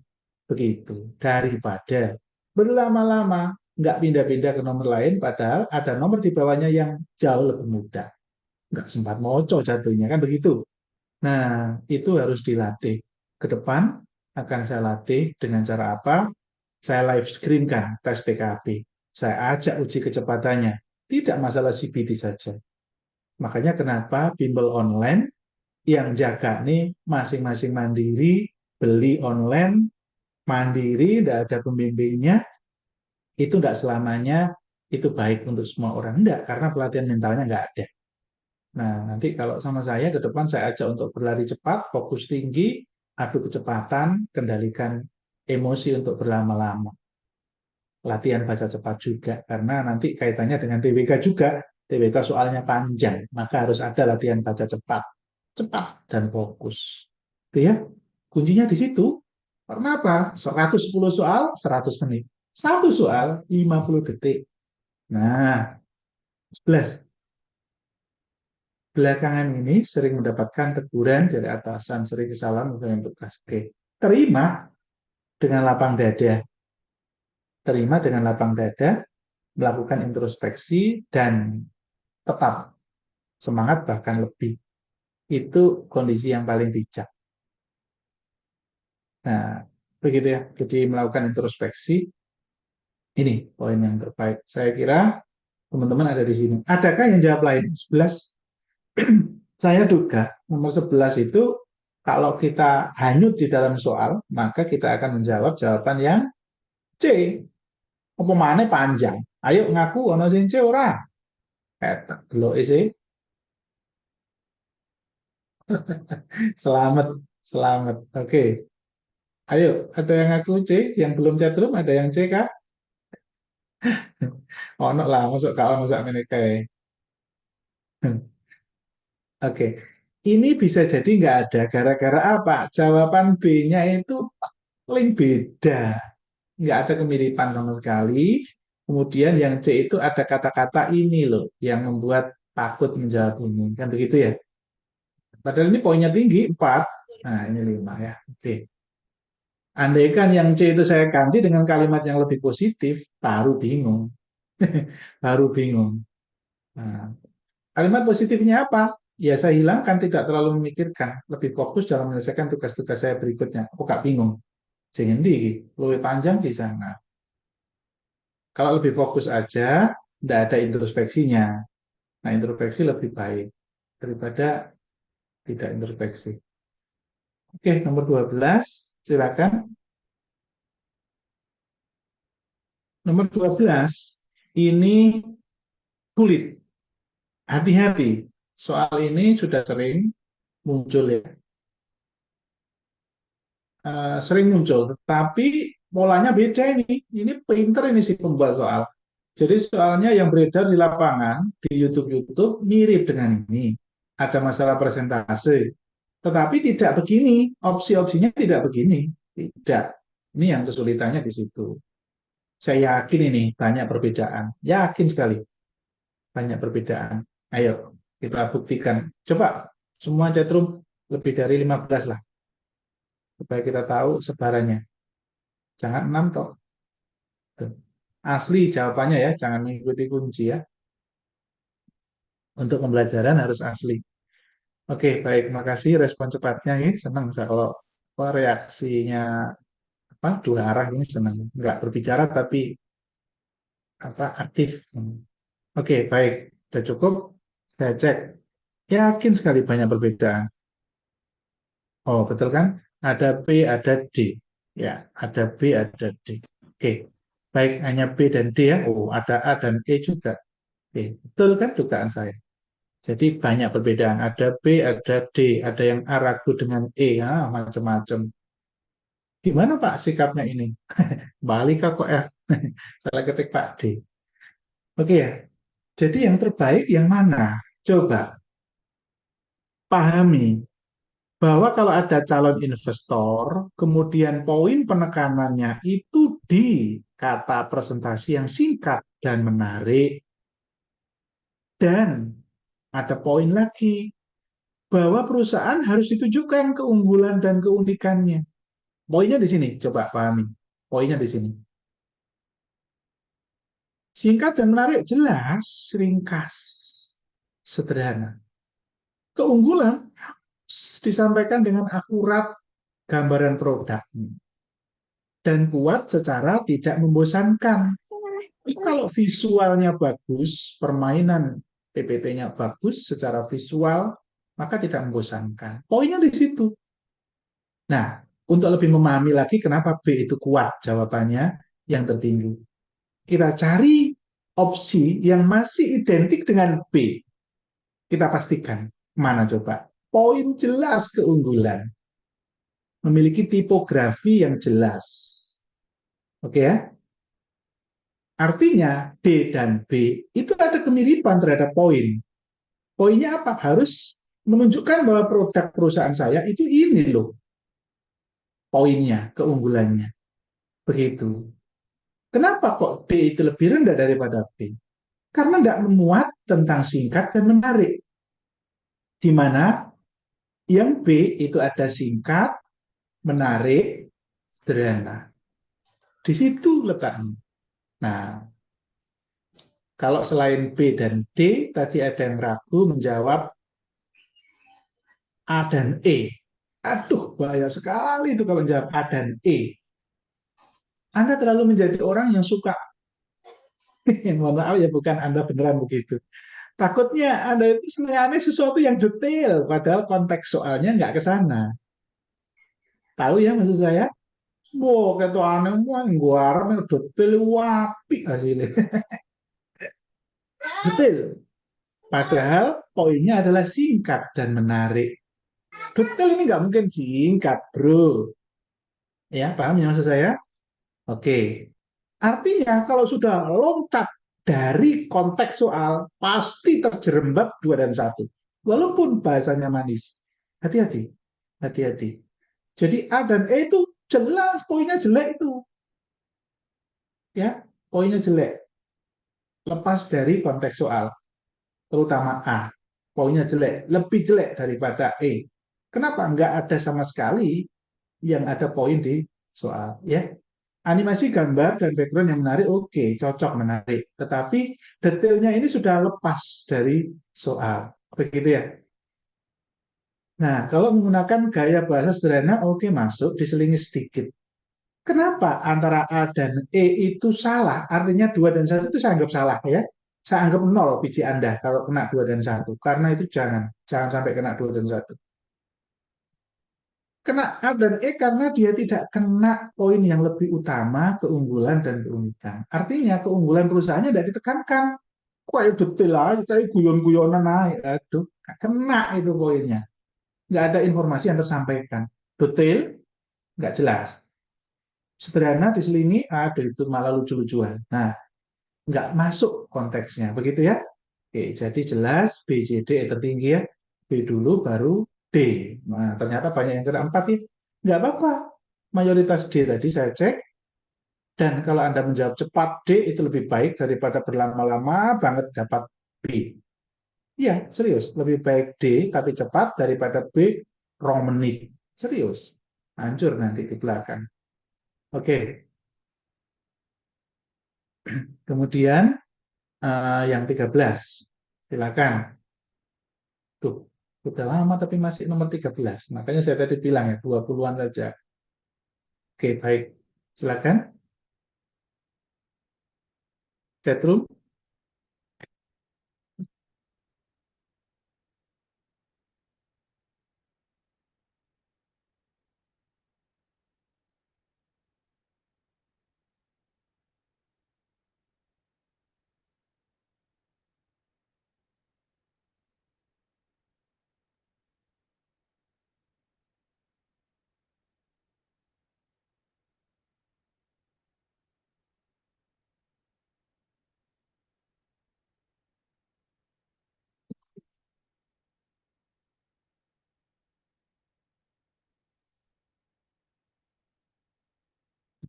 Begitu. Daripada berlama-lama nggak pindah-pindah ke nomor lain, padahal ada nomor di bawahnya yang jauh lebih mudah. Nggak sempat moco jatuhnya, kan begitu. Nah, itu harus dilatih. Ke depan akan saya latih dengan cara apa? Saya live screen kan tes TKP. Saya ajak uji kecepatannya. Tidak masalah CBT saja. Makanya kenapa bimbel online yang jaga nih masing-masing mandiri, beli online, mandiri, tidak ada pembimbingnya, itu tidak selamanya itu baik untuk semua orang. Tidak, karena pelatihan mentalnya nggak ada. Nah, nanti kalau sama saya ke depan saya ajak untuk berlari cepat, fokus tinggi, adu kecepatan, kendalikan emosi untuk berlama-lama. Latihan baca cepat juga, karena nanti kaitannya dengan TWK juga. TWK soalnya panjang, maka harus ada latihan baca cepat. Cepat dan fokus. Itu ya, kuncinya di situ. Karena apa? 110 soal, 100 menit. Satu soal, 50 detik. Nah, 11. Belakangan ini sering mendapatkan teguran dari atasan, sering kesalahan untuk tugas. Oke. Terima dengan lapang dada. Terima dengan lapang dada, melakukan introspeksi, dan tetap semangat bahkan lebih. Itu kondisi yang paling bijak. Nah, begitu ya. Jadi melakukan introspeksi, ini poin yang terbaik. Saya kira teman-teman ada di sini. Adakah yang jawab lain? 11. Saya duga nomor 11 itu kalau kita hanyut di dalam soal, maka kita akan menjawab jawaban yang C. Apa mana panjang? Ayo ngaku ono sing C ora? Etak delok isi. Selamat, selamat. Oke. Ayo, ada yang ngaku C, yang belum chatroom ada yang C kah? Ono lah, masuk kak ono sak menit kae. Oke. Ini bisa jadi nggak ada gara-gara apa? Jawaban B-nya itu paling beda. Nggak ada kemiripan sama sekali. Kemudian yang C itu ada kata-kata ini loh yang membuat takut menjawab ini. Kan begitu ya? Padahal ini poinnya tinggi, 4. Nah, ini 5 ya. Oke. Andaikan yang C itu saya ganti dengan kalimat yang lebih positif, baru bingung. Baru bingung. Nah, kalimat positifnya apa? Ya saya hilangkan, tidak terlalu memikirkan, lebih fokus dalam menyelesaikan tugas-tugas saya berikutnya. Aku gak bingung. Jangan di lebih panjang di sana. Kalau lebih fokus aja, tidak ada introspeksinya. Nah, introspeksi lebih baik daripada tidak introspeksi. Oke, nomor 12, silakan. Nomor 12, ini sulit. Hati-hati. Soal ini sudah sering muncul ya. Sering muncul, tapi polanya beda ini. Ini pinter ini si pembuat soal. Jadi soalnya yang beredar di lapangan, di YouTube mirip dengan ini. Ada masalah presentase. Tetapi tidak begini. Opsi-opsinya tidak begini. Tidak. Ini yang kesulitannya di situ. Saya yakin ini banyak perbedaan. Yakin sekali banyak perbedaan. Ayo kita buktikan. Coba semua chatroom lebih dari 15 lah. Supaya kita tahu sebarannya. Jangan 6 kok. Asli jawabannya ya, jangan mengikuti kunci ya. Untuk pembelajaran harus asli. Oke, baik. Makasih respon cepatnya ya. Senang saya kalau reaksinya dua arah ini senang. Nggak berbicara tapi aktif. Oke, baik. Sudah cukup. Saya cek. Yakin sekali banyak perbedaan. Oh, betul kan? Ada P, ada D. Ya, ada B, ada D. Oke. Baik, hanya B dan D ya. Oh, ada A dan E juga. Oke, betul kan dugaan saya? Jadi banyak perbedaan. Ada B, ada D, ada yang A ragu dengan E, macam-macam. Gimana Pak sikapnya ini? Balik ke F. Salah ketik Pak D. Oke ya. Jadi yang terbaik yang mana? Coba pahami bahwa kalau ada calon investor, kemudian poin penekanannya itu di kata presentasi yang singkat dan menarik, dan ada poin lagi bahwa perusahaan harus ditujukan keunggulan dan keunikannya. Poinnya di sini, coba pahami. Poinnya di sini. Singkat dan menarik, jelas, ringkas, sederhana. Keunggulan disampaikan dengan akurat gambaran produk dan kuat secara tidak membosankan. Kalau visualnya bagus, permainan PPT-nya bagus secara visual, maka tidak membosankan. Poinnya di situ. Nah, untuk lebih memahami lagi kenapa B itu kuat jawabannya yang tertinggi. Kita cari opsi yang masih identik dengan B. Kita pastikan mana coba. Poin jelas keunggulan. Memiliki tipografi yang jelas. Oke ya? Artinya D dan B itu ada kemiripan terhadap poin. Poinnya apa? Harus menunjukkan bahwa produk perusahaan saya itu ini loh. Poinnya, keunggulannya. Begitu. Kenapa kok D itu lebih rendah daripada B? Karena tidak memuat tentang singkat dan menarik. Di mana yang B itu ada singkat, menarik, sederhana. Di situ letaknya. Nah, kalau selain B dan D, tadi ada yang ragu menjawab A dan E. Aduh, bahaya sekali itu kalau menjawab A dan E. Anda terlalu menjadi orang yang suka. Mohon maaf ya, bukan Anda beneran begitu. Takutnya Anda itu senangannya sesuatu yang detail, padahal konteks soalnya nggak ke sana. Tahu ya maksud saya? Wow, kata aneh mau ngguarnya detail wapi hasilnya. Detail. Padahal poinnya adalah singkat dan menarik. Detail ini nggak mungkin singkat, bro. Ya, paham ya maksud saya? Oke. Artinya kalau sudah loncat dari konteks soal, pasti terjerembab dua dan satu. Walaupun bahasanya manis. Hati-hati. Hati-hati. Jadi A dan E itu jelas poinnya jelek itu. Ya, poinnya jelek. lepas dari konteks soal, terutama A. Poinnya jelek, lebih jelek daripada E. Kenapa? Nggak ada sama sekali yang ada poin di soal. Ya, animasi gambar dan background yang menarik, oke, cocok menarik. Tetapi detailnya ini sudah lepas dari soal. Begitu ya. Nah, kalau menggunakan gaya bahasa sederhana, oke masuk, diselingi sedikit. Kenapa antara A dan E itu salah? Artinya 2 dan satu itu saya anggap salah ya. Saya anggap nol biji Anda kalau kena 2 dan satu. Karena itu jangan sampai kena 2 dan satu. Kena A dan E karena dia tidak kena poin yang lebih utama, keunggulan dan keunikan. Artinya keunggulan perusahaannya tidak ditekankan. Kayak detail aja, kayak guyon-guyonan naik. Aduh, nggak kena itu poinnya. Nggak ada informasi yang tersampaikan. Detail, nggak jelas. Sederhana diselingi, ada itu malah lucu-lucuan. Nah, nggak masuk konteksnya. Begitu ya? Oke, jadi jelas B, C, D tertinggi ya. B dulu baru D. Nah, ternyata banyak yang kena 4 ya. Nggak apa-apa. Mayoritas D tadi saya cek. Dan kalau Anda menjawab cepat D itu lebih baik daripada berlama-lama banget dapat B. Iya, serius. Lebih baik D tapi cepat daripada B wrong menit. Serius. Hancur nanti di belakang. Oke, kemudian yang 13. Silakan. Tuh, udah lama tapi masih nomor 13. Makanya saya tadi bilang ya, 20-an saja. Oke, baik. Silakan. Chatroom.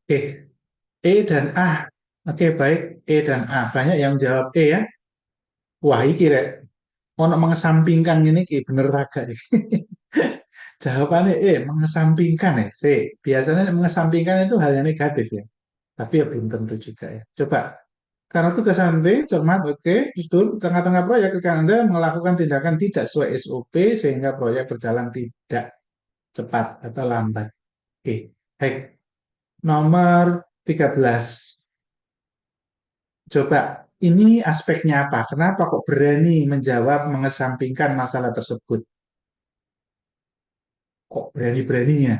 Oke, E dan A. Oke, baik. E dan A. Banyak yang jawab E ya. Wah, ini kira ono mengesampingkan ini bener agak. Jawabannya mengesampingkan ya. C. Biasanya mengesampingkan itu hal yang negatif ya. Tapi ya belum tentu juga ya. Coba. Karena tugas Anda cermat, oke, justru tengah-tengah proyek rekan Anda melakukan tindakan tidak sesuai SOP sehingga proyek berjalan tidak cepat atau lambat. Oke, baik. Nomor 13. Coba, ini aspeknya apa? Kenapa kok berani menjawab mengesampingkan masalah tersebut? Kok berani-beraninya?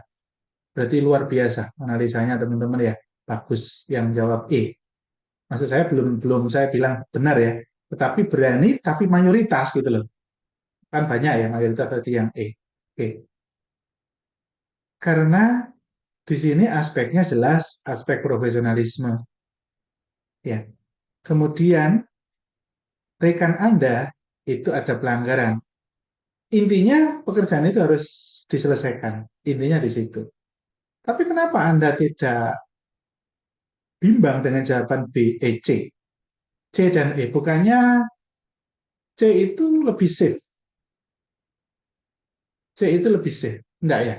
Berarti luar biasa analisanya teman-teman ya. Bagus yang jawab E. Maksud saya belum belum saya bilang benar ya. Tetapi berani tapi mayoritas gitu loh. Kan banyak ya mayoritas tadi yang E. Oke. Karena di sini aspeknya jelas aspek profesionalisme ya. Kemudian rekan Anda itu ada pelanggaran. Intinya pekerjaan itu harus diselesaikan. Intinya di situ. Tapi kenapa Anda tidak bimbang dengan jawaban B, C? C dan E. Bukannya C itu lebih safe. C itu lebih safe. Enggak ya?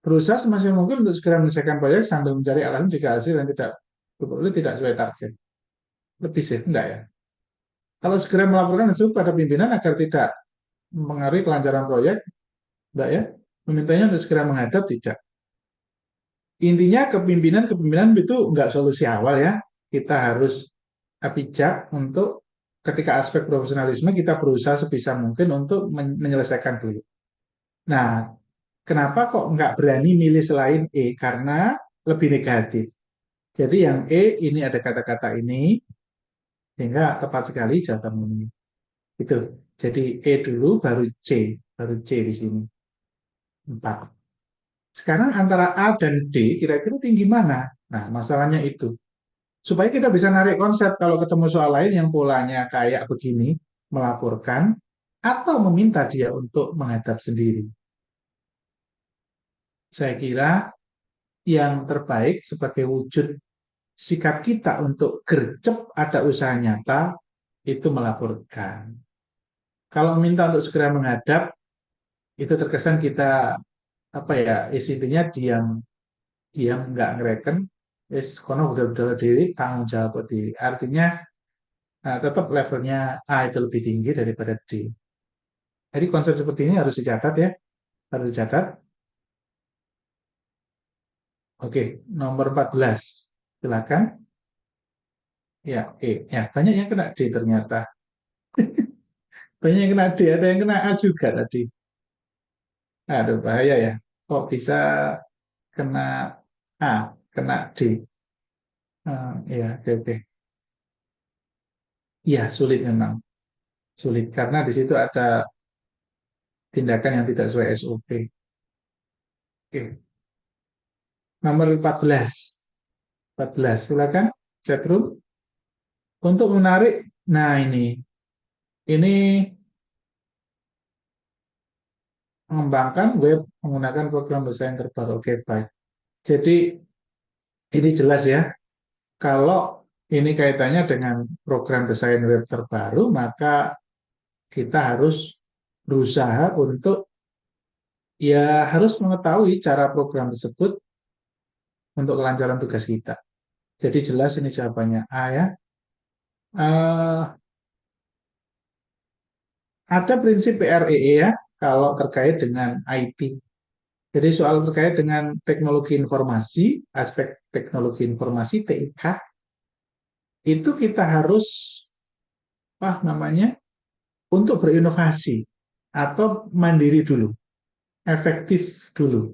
Berusaha semaksimal mungkin untuk segera menyelesaikan proyek sambil mencari alasan jika hasil yang tidak berperlu tidak sesuai target. Lebih safe. Enggak ya? Kalau segera melaporkan hasil pada pimpinan agar tidak mengaruhi kelancaran proyek, enggak ya? Memintanya untuk segera menghadap, tidak. Intinya kepemimpinan itu enggak solusi awal ya. Kita harus bijak untuk ketika aspek profesionalisme kita berusaha sebisa mungkin untuk menyelesaikan dulu. Nah, kenapa kok nggak berani milih selain E? Karena lebih negatif. Jadi yang E ini ada kata-kata ini, sehingga tepat sekali jawaban ini. Itu. Jadi E dulu, baru C di sini. 4. Sekarang antara A dan D, kira-kira tinggi mana? Nah, masalahnya itu. Supaya kita bisa narik konsep kalau ketemu soal lain yang polanya kayak begini, melaporkan, atau meminta dia untuk menghadap sendiri. Saya kira yang terbaik sebagai wujud sikap kita untuk gercep ada usaha nyata itu melaporkan. Kalau minta untuk segera menghadap, itu terkesan kita apa ya, intinya diam, diam nggak ngereken, wis kono udah diri tanggung jawab diri. Artinya tetap levelnya A itu lebih tinggi daripada D. Jadi konsep seperti ini harus dicatat ya, harus dicatat. Oke, nomor 14. Silakan. Ya, ya banyak yang kena D ternyata. Banyak yang kena D, ada yang kena A juga tadi. Aduh, bahaya ya. Kok bisa kena A, kena D? Iya, oke, oke. Iya, sulit memang. Sulit karena di situ ada tindakan yang tidak sesuai SOP. Oke. Nomor 14. 14, silakan. Chatroom. Untuk menarik, nah ini mengembangkan web menggunakan program bahasa yang terbaru. Oke, baik. Jadi ini jelas ya, kalau ini kaitannya dengan program desain web terbaru, maka kita harus berusaha untuk ya harus mengetahui cara program tersebut untuk kelancaran tugas kita. Jadi jelas ini jawabannya A ya. Eh, ada prinsip PREE ya kalau terkait dengan IT. Jadi soal terkait dengan teknologi informasi, aspek teknologi informasi TIK, itu kita harus apa namanya untuk berinovasi atau mandiri dulu, efektif dulu,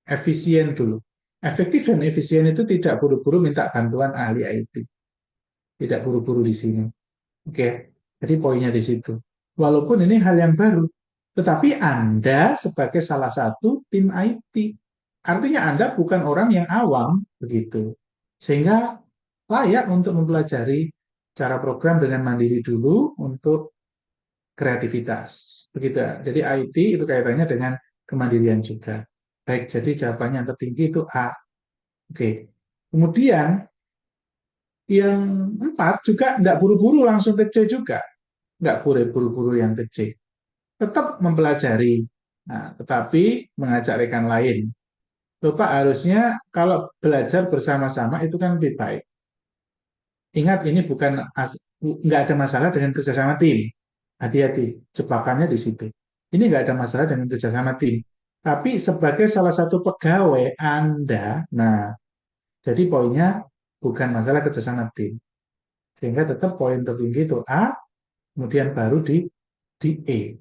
efisien dulu. Efektif dan efisien itu tidak buru-buru minta bantuan ahli IT, tidak buru-buru di sini. Oke, jadi poinnya di situ. Walaupun ini hal yang baru, tetapi Anda sebagai salah satu tim IT, artinya Anda bukan orang yang awam, begitu. Sehingga layak untuk mempelajari cara program dengan mandiri dulu untuk kreativitas. Begitu. Jadi IT itu kaitannya dengan kemandirian juga. Baik, jadi jawabannya yang tertinggi itu A. Oke. Kemudian yang 4 juga tidak buru-buru langsung ke C juga. Nggak boleh buru-buru yang ke C. Tetap mempelajari, nah, tetapi mengajak rekan lain. Bapak harusnya kalau belajar bersama-sama itu kan lebih baik. Ingat ini bukan nggak ada masalah dengan kerjasama tim. Hati-hati, jebakannya di situ. Ini nggak ada masalah dengan kerjasama tim. Tapi sebagai salah satu pegawai Anda, nah jadi poinnya bukan masalah kerjasama tim. Sehingga tetap poin tertinggi itu A, kemudian baru di E.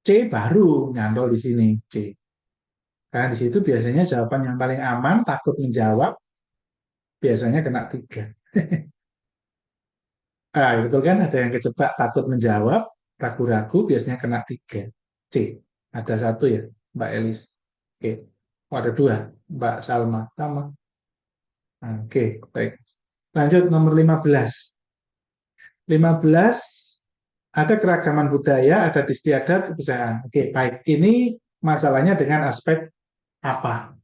C baru nyantol di sini C. Karena di situ biasanya jawaban yang paling aman, takut menjawab, biasanya kena 3. Betul kan? Ada yang kejebak takut menjawab, ragu-ragu, biasanya kena 3. C. Ada satu ya, Mbak Elis. Oke. Oh, ada 2, Mbak Salma. Sama. Oke, baik. Lanjut nomor 15. 15, ada keragaman budaya, adat istiadat, kebudayaan. Oke, baik. Ini masalahnya dengan aspek apa?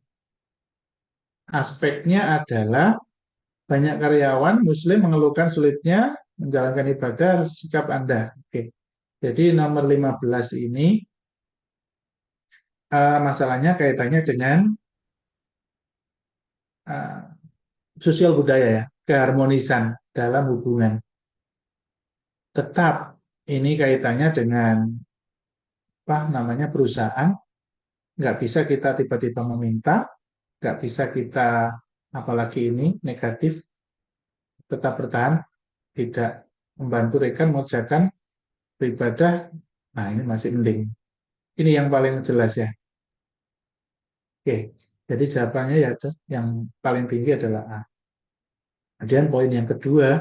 Aspeknya adalah banyak karyawan Muslim mengeluhkan sulitnya menjalankan ibadah sikap Anda. Oke. Jadi nomor 15 ini masalahnya kaitannya dengan uh, sosial budaya ya, keharmonisan dalam hubungan. Tetap ini kaitannya dengan apa namanya perusahaan, nggak bisa kita tiba-tiba meminta, nggak bisa kita apalagi ini negatif, tetap bertahan, tidak membantu rekan mengerjakan beribadah. Nah, ini masih mending. Ini yang paling jelas ya. Oke, jadi jawabannya ya yang paling tinggi adalah A. Kemudian poin yang kedua,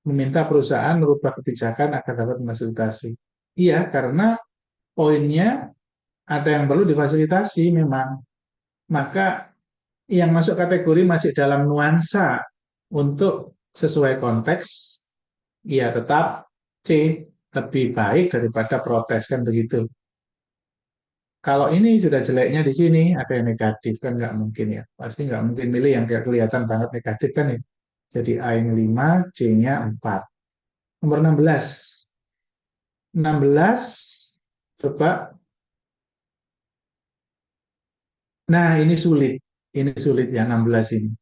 meminta perusahaan merubah kebijakan agar dapat memfasilitasi. Iya, karena poinnya ada yang perlu difasilitasi memang. Maka yang masuk kategori masih dalam nuansa untuk sesuai konteks, ya tetap C, lebih baik daripada protes kan begitu. Kalau ini sudah jeleknya di sini, ada yang negatif kan nggak mungkin ya. Pasti nggak mungkin milih yang kayak kelihatan banget negatif kan ya. Jadi A-nya 5, C-nya 4. Nomor 16. 16, coba. Nah, ini sulit. Ini sulit ya 16 ini.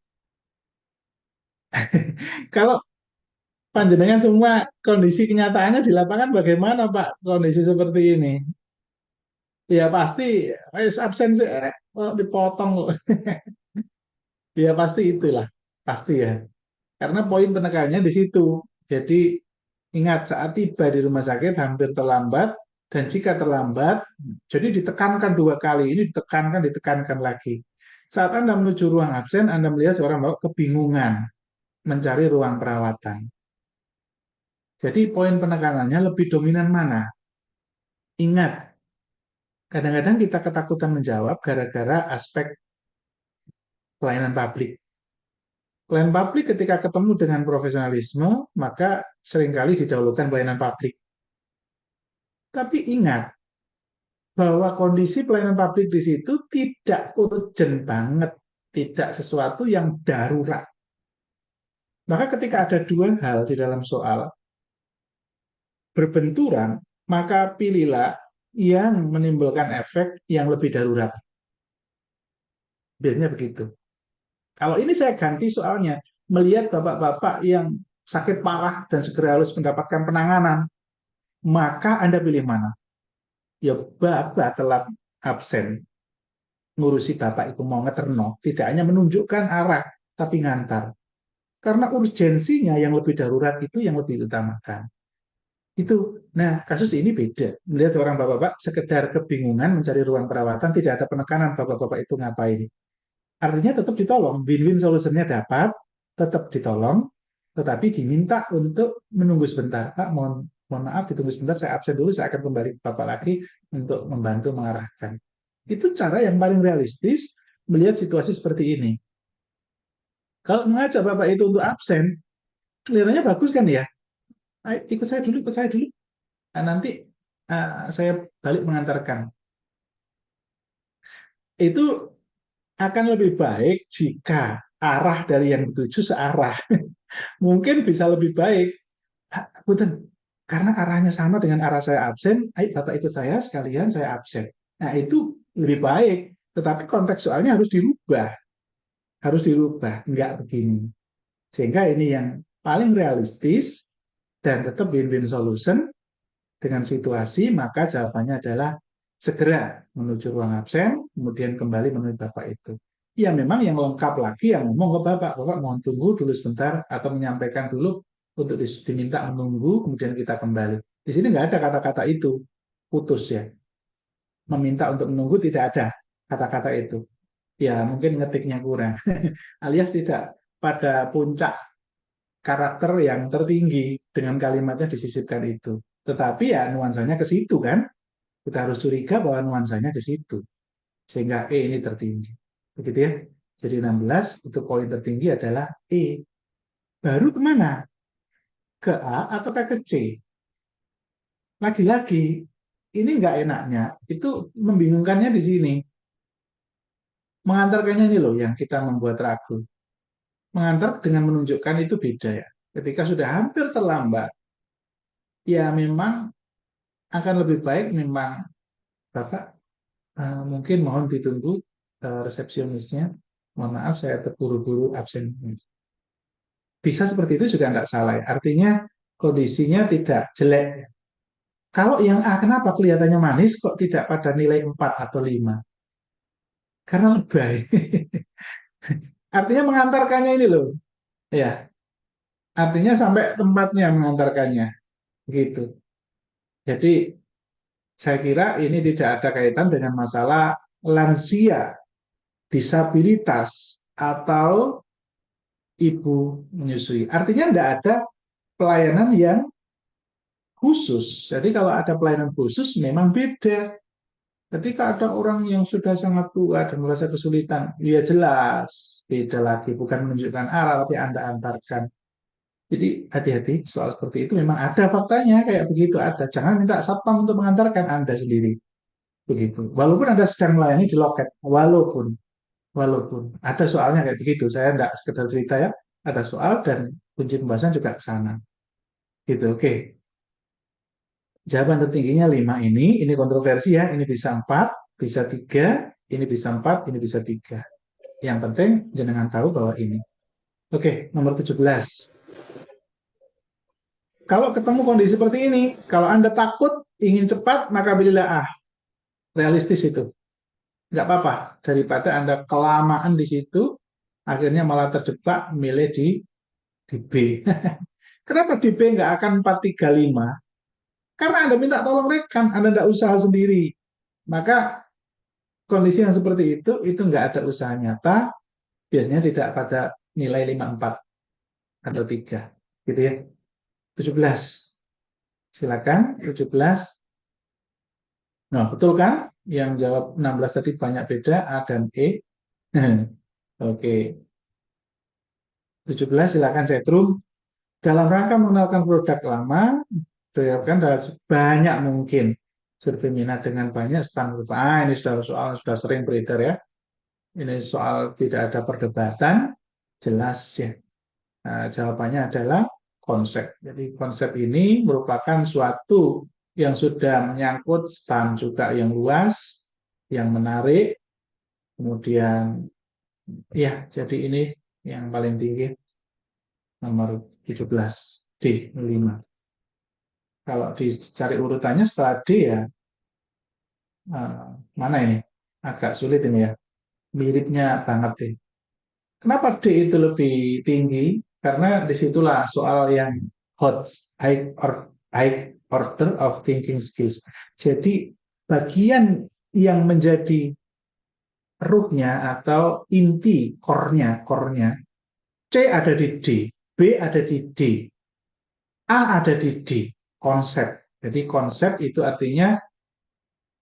Kalau panjenengan semua kondisi kenyataannya di lapangan bagaimana, Pak? Kondisi seperti ini. Ya pasti, absen sih, dipotong kok. Ya pasti itulah. Pasti ya. Karena poin penekanannya di situ. Jadi ingat saat tiba di rumah sakit hampir terlambat, dan jika terlambat, jadi ditekankan 2 kali, ini ditekankan, ditekankan lagi. Saat Anda menuju ruang absen, Anda melihat seorang bawa kebingungan mencari ruang perawatan. Jadi poin penekanannya lebih dominan mana? Ingat, kadang-kadang kita ketakutan menjawab gara-gara aspek pelayanan publik. Pelayanan publik ketika ketemu dengan profesionalisme, maka seringkali didahulukan pelayanan publik. Tapi ingat, bahwa kondisi pelayanan publik di situ tidak urgent banget, tidak sesuatu yang darurat. Maka ketika ada dua hal di dalam soal berbenturan, maka pilihlah yang menimbulkan efek yang lebih darurat. Biasanya begitu. Kalau ini saya ganti soalnya, melihat bapak-bapak yang sakit parah dan segera harus mendapatkan penanganan, maka Anda pilih mana? Ya bapak telat absen, ngurusi bapak itu mau ngeterno, tidak hanya menunjukkan arah, tapi ngantar. Karena urgensinya yang lebih darurat itu yang lebih diutamakan. Itu. Nah, kasus ini beda. Melihat seorang bapak-bapak sekedar kebingungan mencari ruang perawatan, tidak ada penekanan bapak-bapak itu ngapain. Artinya tetap ditolong, win-win solusinya dapat, tetap ditolong, tetapi diminta untuk menunggu sebentar. Pak, mohon maaf, ditunggu sebentar, saya absen dulu, saya akan kembali ke Bapak lagi untuk membantu mengarahkan. Itu cara yang paling realistis melihat situasi seperti ini. Kalau mengajak Bapak itu untuk absen, kelihatannya bagus kan ya? Ayo, ikut saya dulu, ikut saya dulu. Nah, nanti saya balik mengantarkan. Itu akan lebih baik jika arah dari yang dituju searah. Mungkin bisa lebih baik. Punten, karena arahnya sama dengan arah saya absen, ayo Bapak ikut saya sekalian saya absen. Nah, itu lebih baik. Tetapi konteks soalnya harus dirubah. Harus dirubah. Enggak begini. Sehingga ini yang paling realistis dan tetap win-win solution dengan situasi, maka jawabannya adalah segera menuju ruang absen, kemudian kembali menuju Bapak itu. Ya memang yang lengkap lagi yang ngomong ke Bapak mohon tunggu dulu sebentar atau menyampaikan dulu untuk diminta menunggu, kemudian kita kembali. Di sini nggak ada kata-kata itu, putus ya. Meminta untuk menunggu tidak ada kata-kata itu. Ya mungkin ngetiknya kurang, alias tidak pada puncak karakter yang tertinggi dengan kalimatnya disisipkan itu. Tetapi ya nuansanya ke situ kan. Kita harus curiga bahwa nuansanya ke situ. Sehingga E ini tertinggi. Begitu ya. Jadi 16 itu poin tertinggi adalah E. Baru kemana? Ke A atau ke C? Lagi-lagi, ini nggak enaknya. Itu membingungkannya di sini. Mengantarkannya ini loh yang kita membuat ragu. Mengantar dengan menunjukkan itu beda ya. Ketika sudah hampir terlambat, ya memang akan lebih baik memang Bapak mungkin mohon ditunggu resepsionisnya. Mohon maaf saya terburu-buru absen. Bisa seperti itu juga nggak salah ya. Artinya kondisinya tidak jelek. Kalau yang A kenapa kelihatannya manis kok tidak pada nilai 4 atau 5? Karena lebay. Artinya mengantarkannya ini loh. Ya, artinya sampai tempatnya mengantarkannya. Gitu. Jadi saya kira ini tidak ada kaitan dengan masalah lansia, disabilitas, atau ibu menyusui. Artinya tidak ada pelayanan yang khusus. Jadi kalau ada pelayanan khusus memang beda. Ketika ada orang yang sudah sangat tua dan merasa kesulitan, ya jelas beda lagi. Bukan menunjukkan arah, tapi Anda antarkan. Jadi hati-hati soal seperti itu. Memang ada faktanya kayak begitu ada. Jangan minta satpam untuk mengantarkan Anda sendiri. begitu. Walaupun Anda sedang melayani di loket, walaupun ada soalnya kayak begitu. Saya tidak sekedar cerita ya, ada soal dan kunci pembahasan juga ke sana. Gitu, oke. Jawaban tertingginya 5 ini kontroversi ya, ini bisa 4, bisa 3, ini bisa 4, ini bisa 3. Yang penting jenengan tahu bahwa ini. Oke, nomor 17. Kalau ketemu kondisi seperti ini, kalau Anda takut, ingin cepat, maka pilihlah A. Realistis itu. Nggak apa-apa. Daripada Anda kelamaan di situ, akhirnya malah terjebak milih di B. Kenapa di B nggak akan 435? Karena Anda minta tolong rekan, Anda nggak usaha sendiri. Maka kondisi yang seperti itu nggak ada usaha nyata, biasanya tidak pada nilai 54 atau 3. Gitu ya. 17. Silakan, 17. Nah, betul kan? Yang jawab 16 tadi banyak beda, A dan E. Oke, 17 silakan setrum. Dalam rangka mengenalkan produk lama, diharapkan dalam sebanyak mungkin. Survei minat dengan banyak stand berupa, ini sudah soal sudah sering beredar ya. Ini soal tidak ada perdebatan, jelas ya. Nah, jawabannya adalah konsep. Jadi konsep ini merupakan suatu yang sudah menyangkut stand juga yang luas, yang menarik, kemudian ya jadi ini yang paling tinggi nomor 17 D 5. Kalau dicari urutannya setelah D ya eh, mana ini? Agak sulit ini ya. Miripnya banget deh. Kenapa D itu lebih tinggi? Karena disitulah soal yang hot, high order of thinking skills. Jadi bagian yang menjadi rootnya atau inti core-nya, C ada di D, B ada di D, A ada di D, konsep. Jadi konsep itu artinya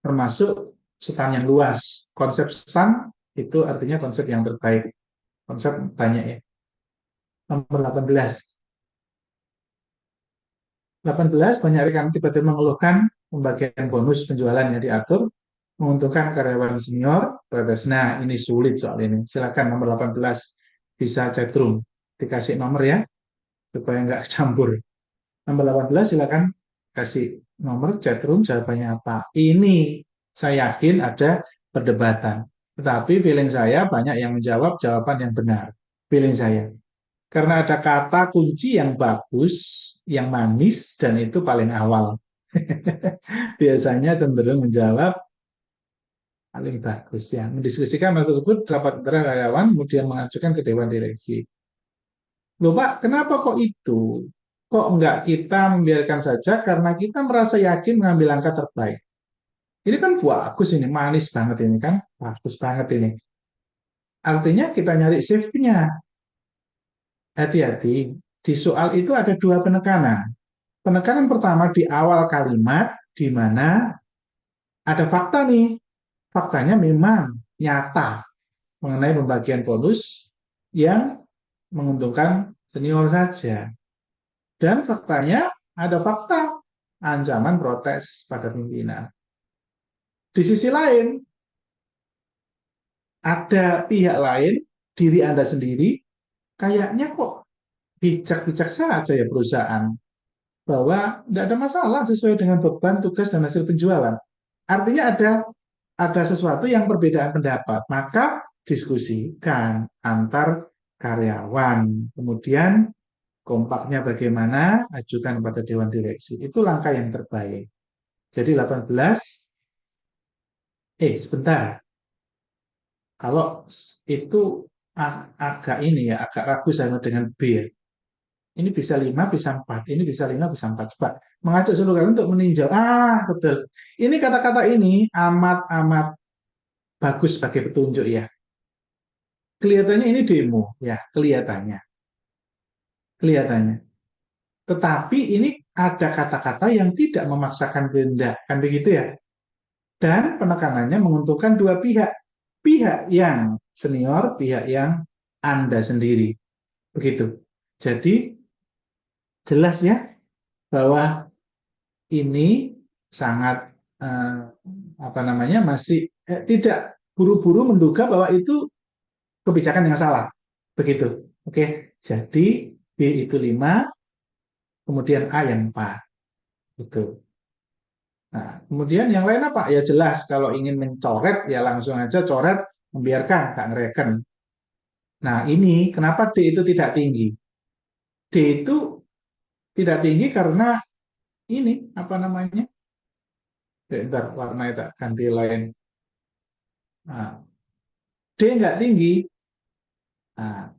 termasuk stand yang luas. Konsep stand itu artinya konsep yang terbaik. Konsep banyak ya. Nomor 18. 18 banyak rekan tiba-tiba mengeluhkan pembagian bonus penjualan yang diatur menguntungkan karyawan senior. Nah, ini sulit soal ini. Silakan nomor 18 bisa chatroom. Dikasih nomor ya supaya nggak campur. Nomor 18 silakan kasih nomor chatroom jawabannya apa. Ini saya yakin ada perdebatan. Tetapi feeling saya banyak yang menjawab jawaban yang benar. Feeling saya. Karena ada kata kunci yang bagus, yang manis, dan itu paling awal. Biasanya cenderung menjawab paling bagus ya. Mendiskusikan hal tersebut rapat antara karyawan, kemudian mengajukan ke Dewan Direksi. Loh Pak, kenapa kok itu? Kok enggak kita membiarkan saja karena kita merasa yakin mengambil langkah terbaik. Ini kan bagus ini, manis banget ini kan, bagus banget ini. Artinya kita nyari safe-nya. Hati-hati, di soal itu ada dua penekanan. Penekanan pertama di awal kalimat, di mana ada fakta nih. Faktanya memang nyata mengenai pembagian bonus yang menguntungkan senior saja. Dan faktanya ada fakta ancaman protes pada pimpinan. Di sisi lain, ada pihak lain, diri Anda sendiri, kayaknya kok bijak-bijak saja ya perusahaan. Bahwa tidak ada masalah sesuai dengan beban, tugas, dan hasil penjualan. Artinya ada sesuatu yang perbedaan pendapat. Maka diskusikan antar karyawan. Kemudian kompaknya bagaimana, ajukan kepada Dewan Direksi. Itu langkah yang terbaik. Jadi 18, sebentar. Kalau itu agak ini ya, agak ragu sama dengan B ya. Ini bisa 5, bisa 4. Ini bisa 5, bisa 4. Coba mengajak seluruh kalian untuk meninjau. Betul. Ini kata-kata ini amat-amat bagus sebagai petunjuk ya. Kelihatannya ini demo ya, kelihatannya. Kelihatannya. Tetapi ini ada kata-kata yang tidak memaksakan kehendak, kan begitu ya? Dan penekanannya menguntungkan dua pihak. Pihak yang senior, pihak yang Anda sendiri. Begitu. Jadi jelas ya bahwa ini sangat apa namanya masih tidak buru-buru menduga bahwa itu kebijakan yang salah. Begitu. Oke. Jadi B itu 5, kemudian A yang 4. Gitu. Nah, kemudian yang lain apa? Ya jelas kalau ingin mencoret ya langsung aja coret, membiarkan, tak ngereken. Nah, ini kenapa D itu tidak tinggi? D itu tidak tinggi karena ini apa namanya? Bentar, warnanya tak ganti lain. Nah, D nggak tinggi. Nah,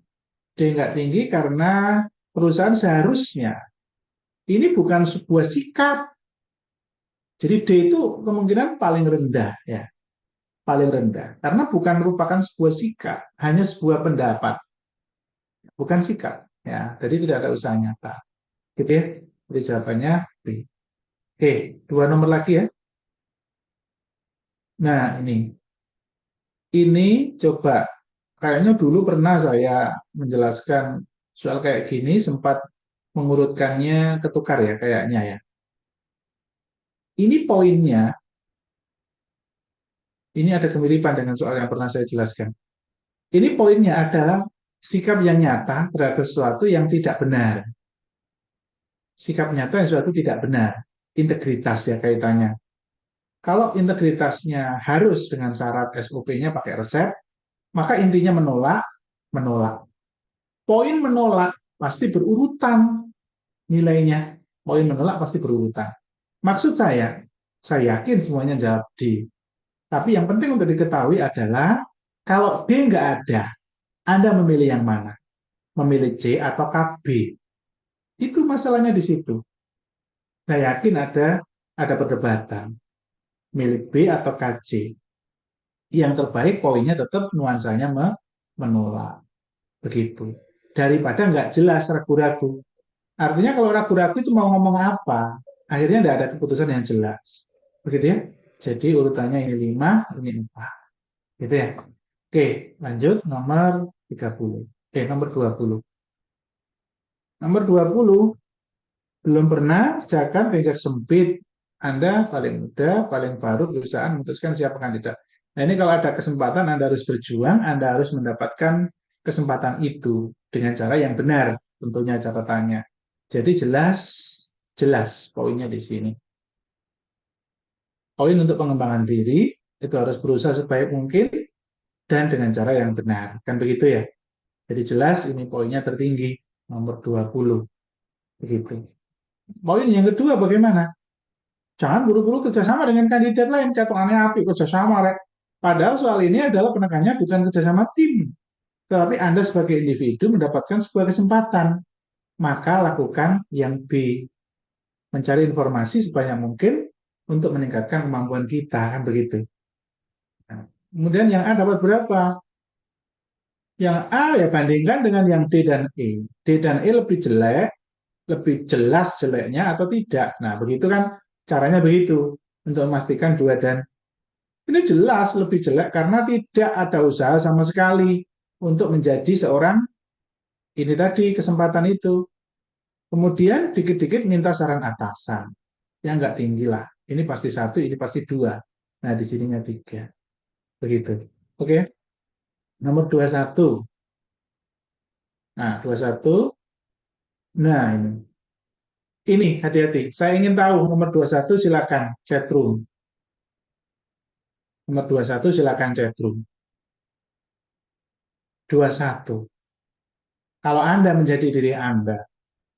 D nggak tinggi karena perusahaan seharusnya ini bukan sebuah sikap. Jadi D itu kemungkinan paling rendah ya, paling rendah karena bukan merupakan sebuah sikap, hanya sebuah pendapat, bukan sikap ya. Jadi tidak ada usaha nyata. Gitu ya. Jadi jawabannya B. Oke, dua nomor lagi ya. Nah, ini coba kayaknya dulu pernah saya menjelaskan soal kayak gini sempat mengurutkannya ketukar ya kayaknya ya. Ini poinnya, ini ada kemiripan dengan soal yang pernah saya jelaskan. Ini poinnya adalah sikap yang nyata terhadap sesuatu yang tidak benar. Sikap nyata yang sesuatu tidak benar. Integritas ya kaitannya. Kalau integritasnya harus dengan syarat SOP-nya pakai resep, maka intinya menolak, menolak. Poin menolak pasti berurutan nilainya. Poin menolak pasti berurutan. Maksud saya yakin semuanya jawab D. Tapi yang penting untuk diketahui adalah kalau D nggak ada, Anda memilih yang mana? Memilih C atau KB? Itu masalahnya di situ. Saya yakin ada perdebatan. Milih B atau KC. Yang terbaik poinnya tetap nuansanya menolak. Begitu. Daripada nggak jelas ragu-ragu. Artinya kalau ragu-ragu itu mau ngomong apa? Akhirnya tidak ada keputusan yang jelas. Begitu ya. Jadi urutannya ini 5, ini 4. Gitu ya. Oke, lanjut nomor 30. Nomor 20. Nomor 20, belum pernah kerjakan tingkat sempit. Anda paling muda, paling baru perusahaan memutuskan siapa kandidat. Nah ini kalau ada kesempatan Anda harus berjuang, Anda harus mendapatkan kesempatan itu dengan cara yang benar, tentunya catatannya. Jadi jelas, jelas poinnya di sini. Poin untuk pengembangan diri itu harus berusaha sebaik mungkin dan dengan cara yang benar. Kan begitu ya? Jadi jelas ini poinnya tertinggi, nomor 20. Begitu. Poin yang kedua bagaimana? Jangan buru-buru kerjasama dengan kandidat lain. Aneh api kerjasama, Rek. Padahal soal ini adalah penekannya bukan kerjasama tim. Tetapi Anda sebagai individu mendapatkan sebuah kesempatan. Maka lakukan yang B. Mencari informasi sebanyak mungkin untuk meningkatkan kemampuan kita. Kan begitu. Nah, kemudian yang A dapat berapa? Yang A ya bandingkan dengan yang D dan E. D dan E lebih jelek, lebih jelas jeleknya atau tidak. Nah, begitu kan caranya begitu untuk memastikan dua dan ini jelas lebih jelek karena tidak ada usaha sama sekali untuk menjadi seorang ini tadi kesempatan itu. Kemudian dikit-dikit minta saran atasan. Yang nggak tinggi lah. Ini pasti satu, ini pasti dua. Nah, di sininya tiga. Begitu. Oke. Nomor 21. Nah, 21. Nah, ini. Ini hati-hati. Saya ingin tahu nomor 21 silakan chatroom. Nomor 21 silakan chatroom. 21. Kalau Anda menjadi diri Anda,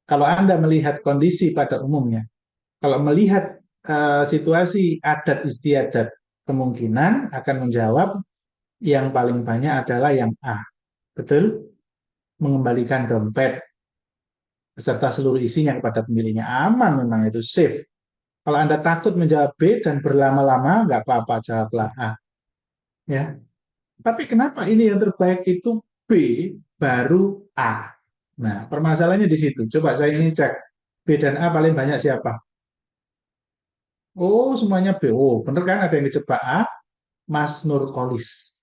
kalau Anda melihat kondisi pada umumnya, kalau melihat situasi adat istiadat, kemungkinan akan menjawab yang paling banyak adalah yang A. Betul? Mengembalikan dompet beserta seluruh isinya kepada pemiliknya. Aman memang itu, safe. Kalau Anda takut menjawab B dan berlama-lama, nggak apa-apa, jawablah A. Ya. Tapi kenapa ini yang terbaik itu B baru A? Nah, permasalahannya di situ. Coba saya ini cek. B dan A paling banyak siapa? Oh, semuanya B. Oh, bener kan ada yang dijebak A? Mas Nurkolis.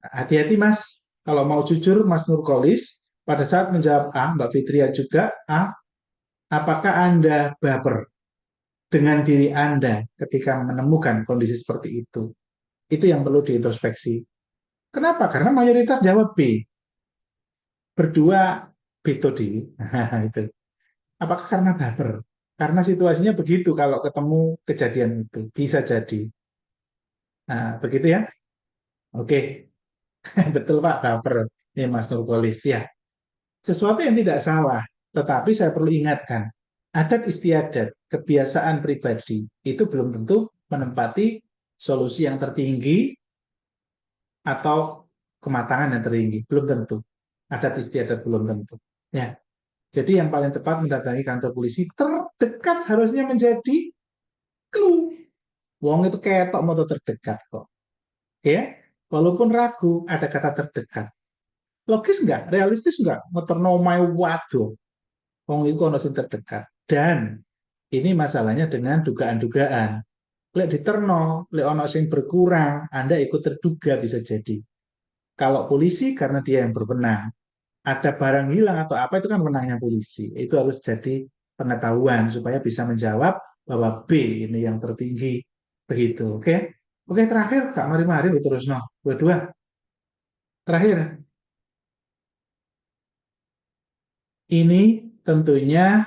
Hati-hati Mas. Kalau mau jujur, Mas Nurkolis, pada saat menjawab A, Mbak Fitria juga A, apakah Anda baper? dengan diri Anda ketika menemukan kondisi seperti itu. Itu yang perlu diintrospeksi. Kenapa? Karena mayoritas jawab B. Berdua metode. Itu. Apakah karena baper? Karena situasinya begitu kalau ketemu kejadian itu. Bisa jadi. Nah, begitu ya. Oke, betul Pak, baper. Ini Mas Nurkolis. Ya, sesuatu yang tidak salah. Tetapi saya perlu ingatkan, adat istiadat, kebiasaan pribadi, itu belum tentu menempati solusi yang tertinggi atau kematangan yang tertinggi. Belum tentu. Adat istiadat belum tentu. Ya, jadi yang paling tepat mendatangi kantor polisi terdekat harusnya menjadi clue. Wong itu ketok moto terdekat kok. Ya, walaupun ragu ada kata terdekat. Logis nggak? Realistis nggak? Ngeterno omahe waduh. Wong itu ono sing terdekat. Dan ini masalahnya dengan dugaan-dugaan. Lek diterno, lek ono sing berkurang, Anda ikut terduga bisa jadi. Kalau polisi karena dia yang berwenang, ada barang hilang atau apa itu kan menangnya polisi. Itu harus jadi pengetahuan supaya bisa menjawab bahwa B ini yang tertinggi. Begitu, oke? Oke, terakhir Kak Mari-Mari terus no. Dua-dua. Terakhir, ini tentunya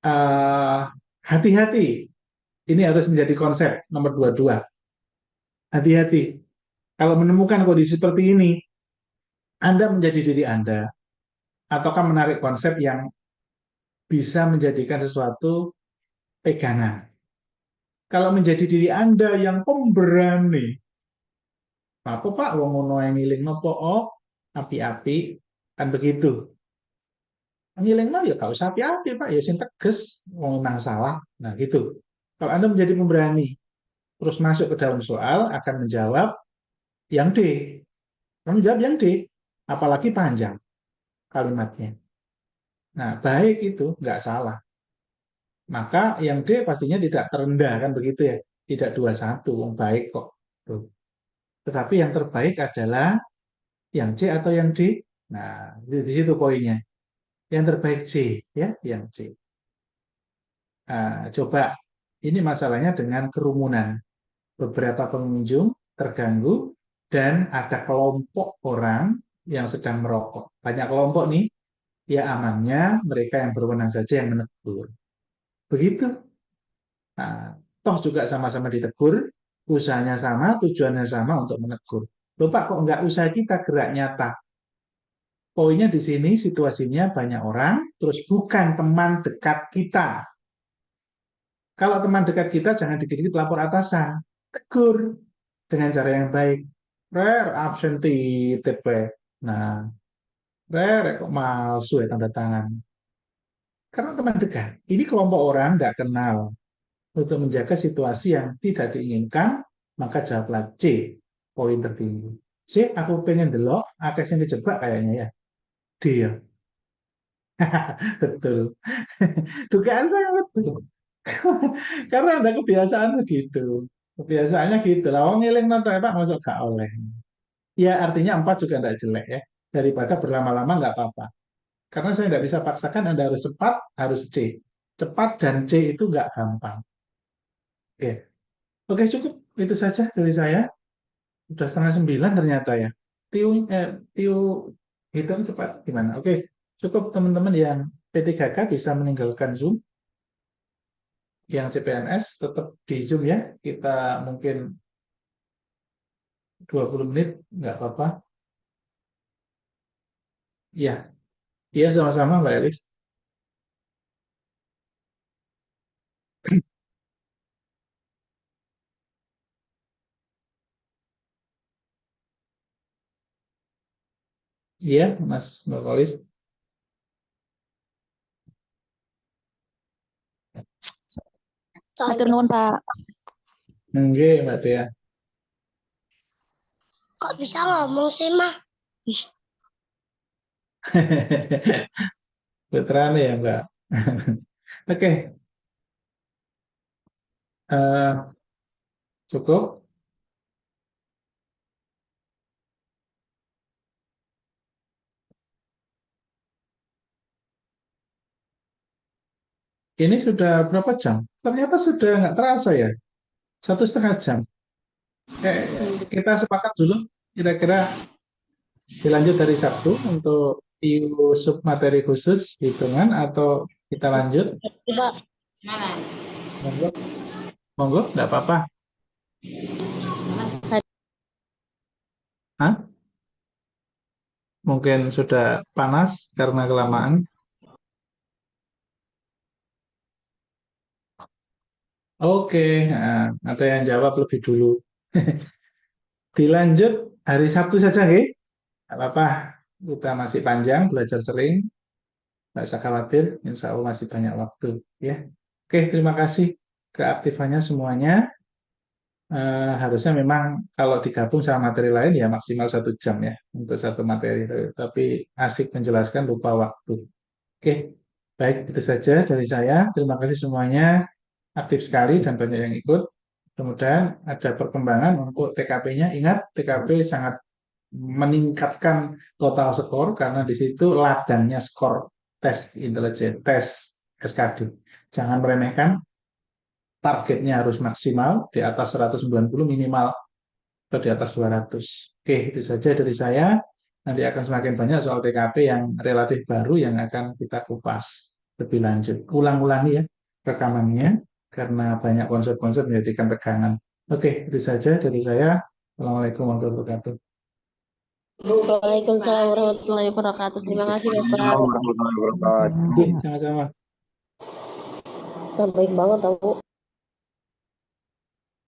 eh, hati-hati. Ini harus menjadi konsep nomor dua-dua. Hati-hati. Kalau menemukan kondisi seperti ini, Anda menjadi diri Anda, ataukah menarik konsep yang bisa menjadikan sesuatu pegangan. Kalau menjadi diri Anda yang pemberani, apa Pak, wong ngono yang ngiling nopo, oh, api-api, kan begitu. Ngiling no ya gak usah api-api Pak, ya sing tegas, wong nang salah. Nah gitu. Kalau Anda menjadi pemberani, terus masuk ke dalam soal, akan menjawab yang D. Kamu jawab yang D, apalagi panjang kalimatnya. Nah, baik itu, nggak salah. Maka yang D pastinya tidak terendah, kan begitu ya. Tidak 21, yang baik kok. Tuh. Tetapi yang terbaik adalah yang C atau yang D. Nah, di situ poinnya. Yang terbaik C, ya, yang C. Nah, coba, ini masalahnya dengan kerumunan. Beberapa pengunjung terganggu dan ada kelompok orang yang sedang merokok. Banyak kelompok nih, ya amannya mereka yang berwenang saja yang menegur. Begitu. Nah, toh juga sama-sama ditegur, usahanya sama, tujuannya sama untuk menegur. Loh Pak, kok nggak usaha kita gerak nyata? Poinnya di sini situasinya banyak orang, terus bukan teman dekat kita. Kalau teman dekat kita jangan dikit-dikit lapor atasan, tegur dengan cara yang baik. Rare absentee TP. Nah, rare kok malsu ya tanda tangan. Karena teman dekat. Ini kelompok orang tidak kenal. Untuk menjaga situasi yang tidak diinginkan, maka jawablah C, poin tertinggi. C, aku pengen delok, akeh sing kejebak kayaknya ya. D ya. Betul. Dugaan saya betul. Karena ada kebiasaan begitu. Kebiasaannya gitu. Lah wong ngiling nonton Pak masuk gak oleh. Ya artinya 4 juga tidak jelek ya. Daripada berlama-lama nggak apa-apa. Karena saya tidak bisa paksakan Anda harus cepat, harus C. Cepat dan C itu nggak gampang. Oke, oke cukup itu saja dari saya. Sudah setengah 9 ternyata ya. Tiu, tiu hitung cepat gimana? Oke, cukup teman-teman yang P3K bisa meninggalkan Zoom. Yang CPNS tetap di Zoom ya. Kita mungkin 20 menit, nggak apa-apa. Iya, iya sama-sama Mbak Elis. Iya, Mas Mbak Elis.
Matur nuwun, Pak.
Oke, Mbak Dea.
Kok bisa ngomong sih, Mah?
Veteran ya, Mbak. Oke, cukup. Ini sudah berapa jam? Ternyata sudah nggak terasa ya, 1,5 jam. Kita sepakat dulu, kira-kira dilanjut dari Sabtu untuk IU sub materi khusus hitungan atau kita lanjut?
Coba.
Monggo, monggo, nggak apa-apa. Hah? Mungkin sudah panas karena kelamaan. Oke, nah, ada yang jawab lebih dulu. Dilanjut hari Sabtu saja, nggih? Nggak apa-apa, kita masih panjang, belajar sering, nggak usah khawatir, insya Allah masih banyak waktu. Ya, oke, terima kasih keaktifannya semuanya. Harusnya memang kalau digabung sama materi lain ya maksimal 1 jam ya untuk satu materi. Tapi asik menjelaskan lupa waktu. Oke, baik itu saja dari saya. Terima kasih semuanya, aktif sekali dan banyak yang ikut. Kemudian ada perkembangan untuk TKP-nya. Ingat, TKP sangat meningkatkan total skor karena di situ ladangnya skor tes intelijen, tes SKD. Jangan meremehkan, targetnya harus maksimal di atas 190 minimal atau di atas 200. Oke, itu saja dari saya. Nanti akan semakin banyak soal TKP yang relatif baru yang akan kita kupas lebih lanjut. Ulang-ulangi ya rekamannya karena banyak konsep-konsep menjadikan tegangan. Oke, itu saja dari saya. Assalamualaikum warahmatullahi wabarakatuh.
Waalaikumsalam warahmatullahi wabarakatuh. Terima kasih Bapak.
Assalamualaikum warahmatullahi wabarakatuh.
Oke, sama-sama.
Baik banget, Tahu.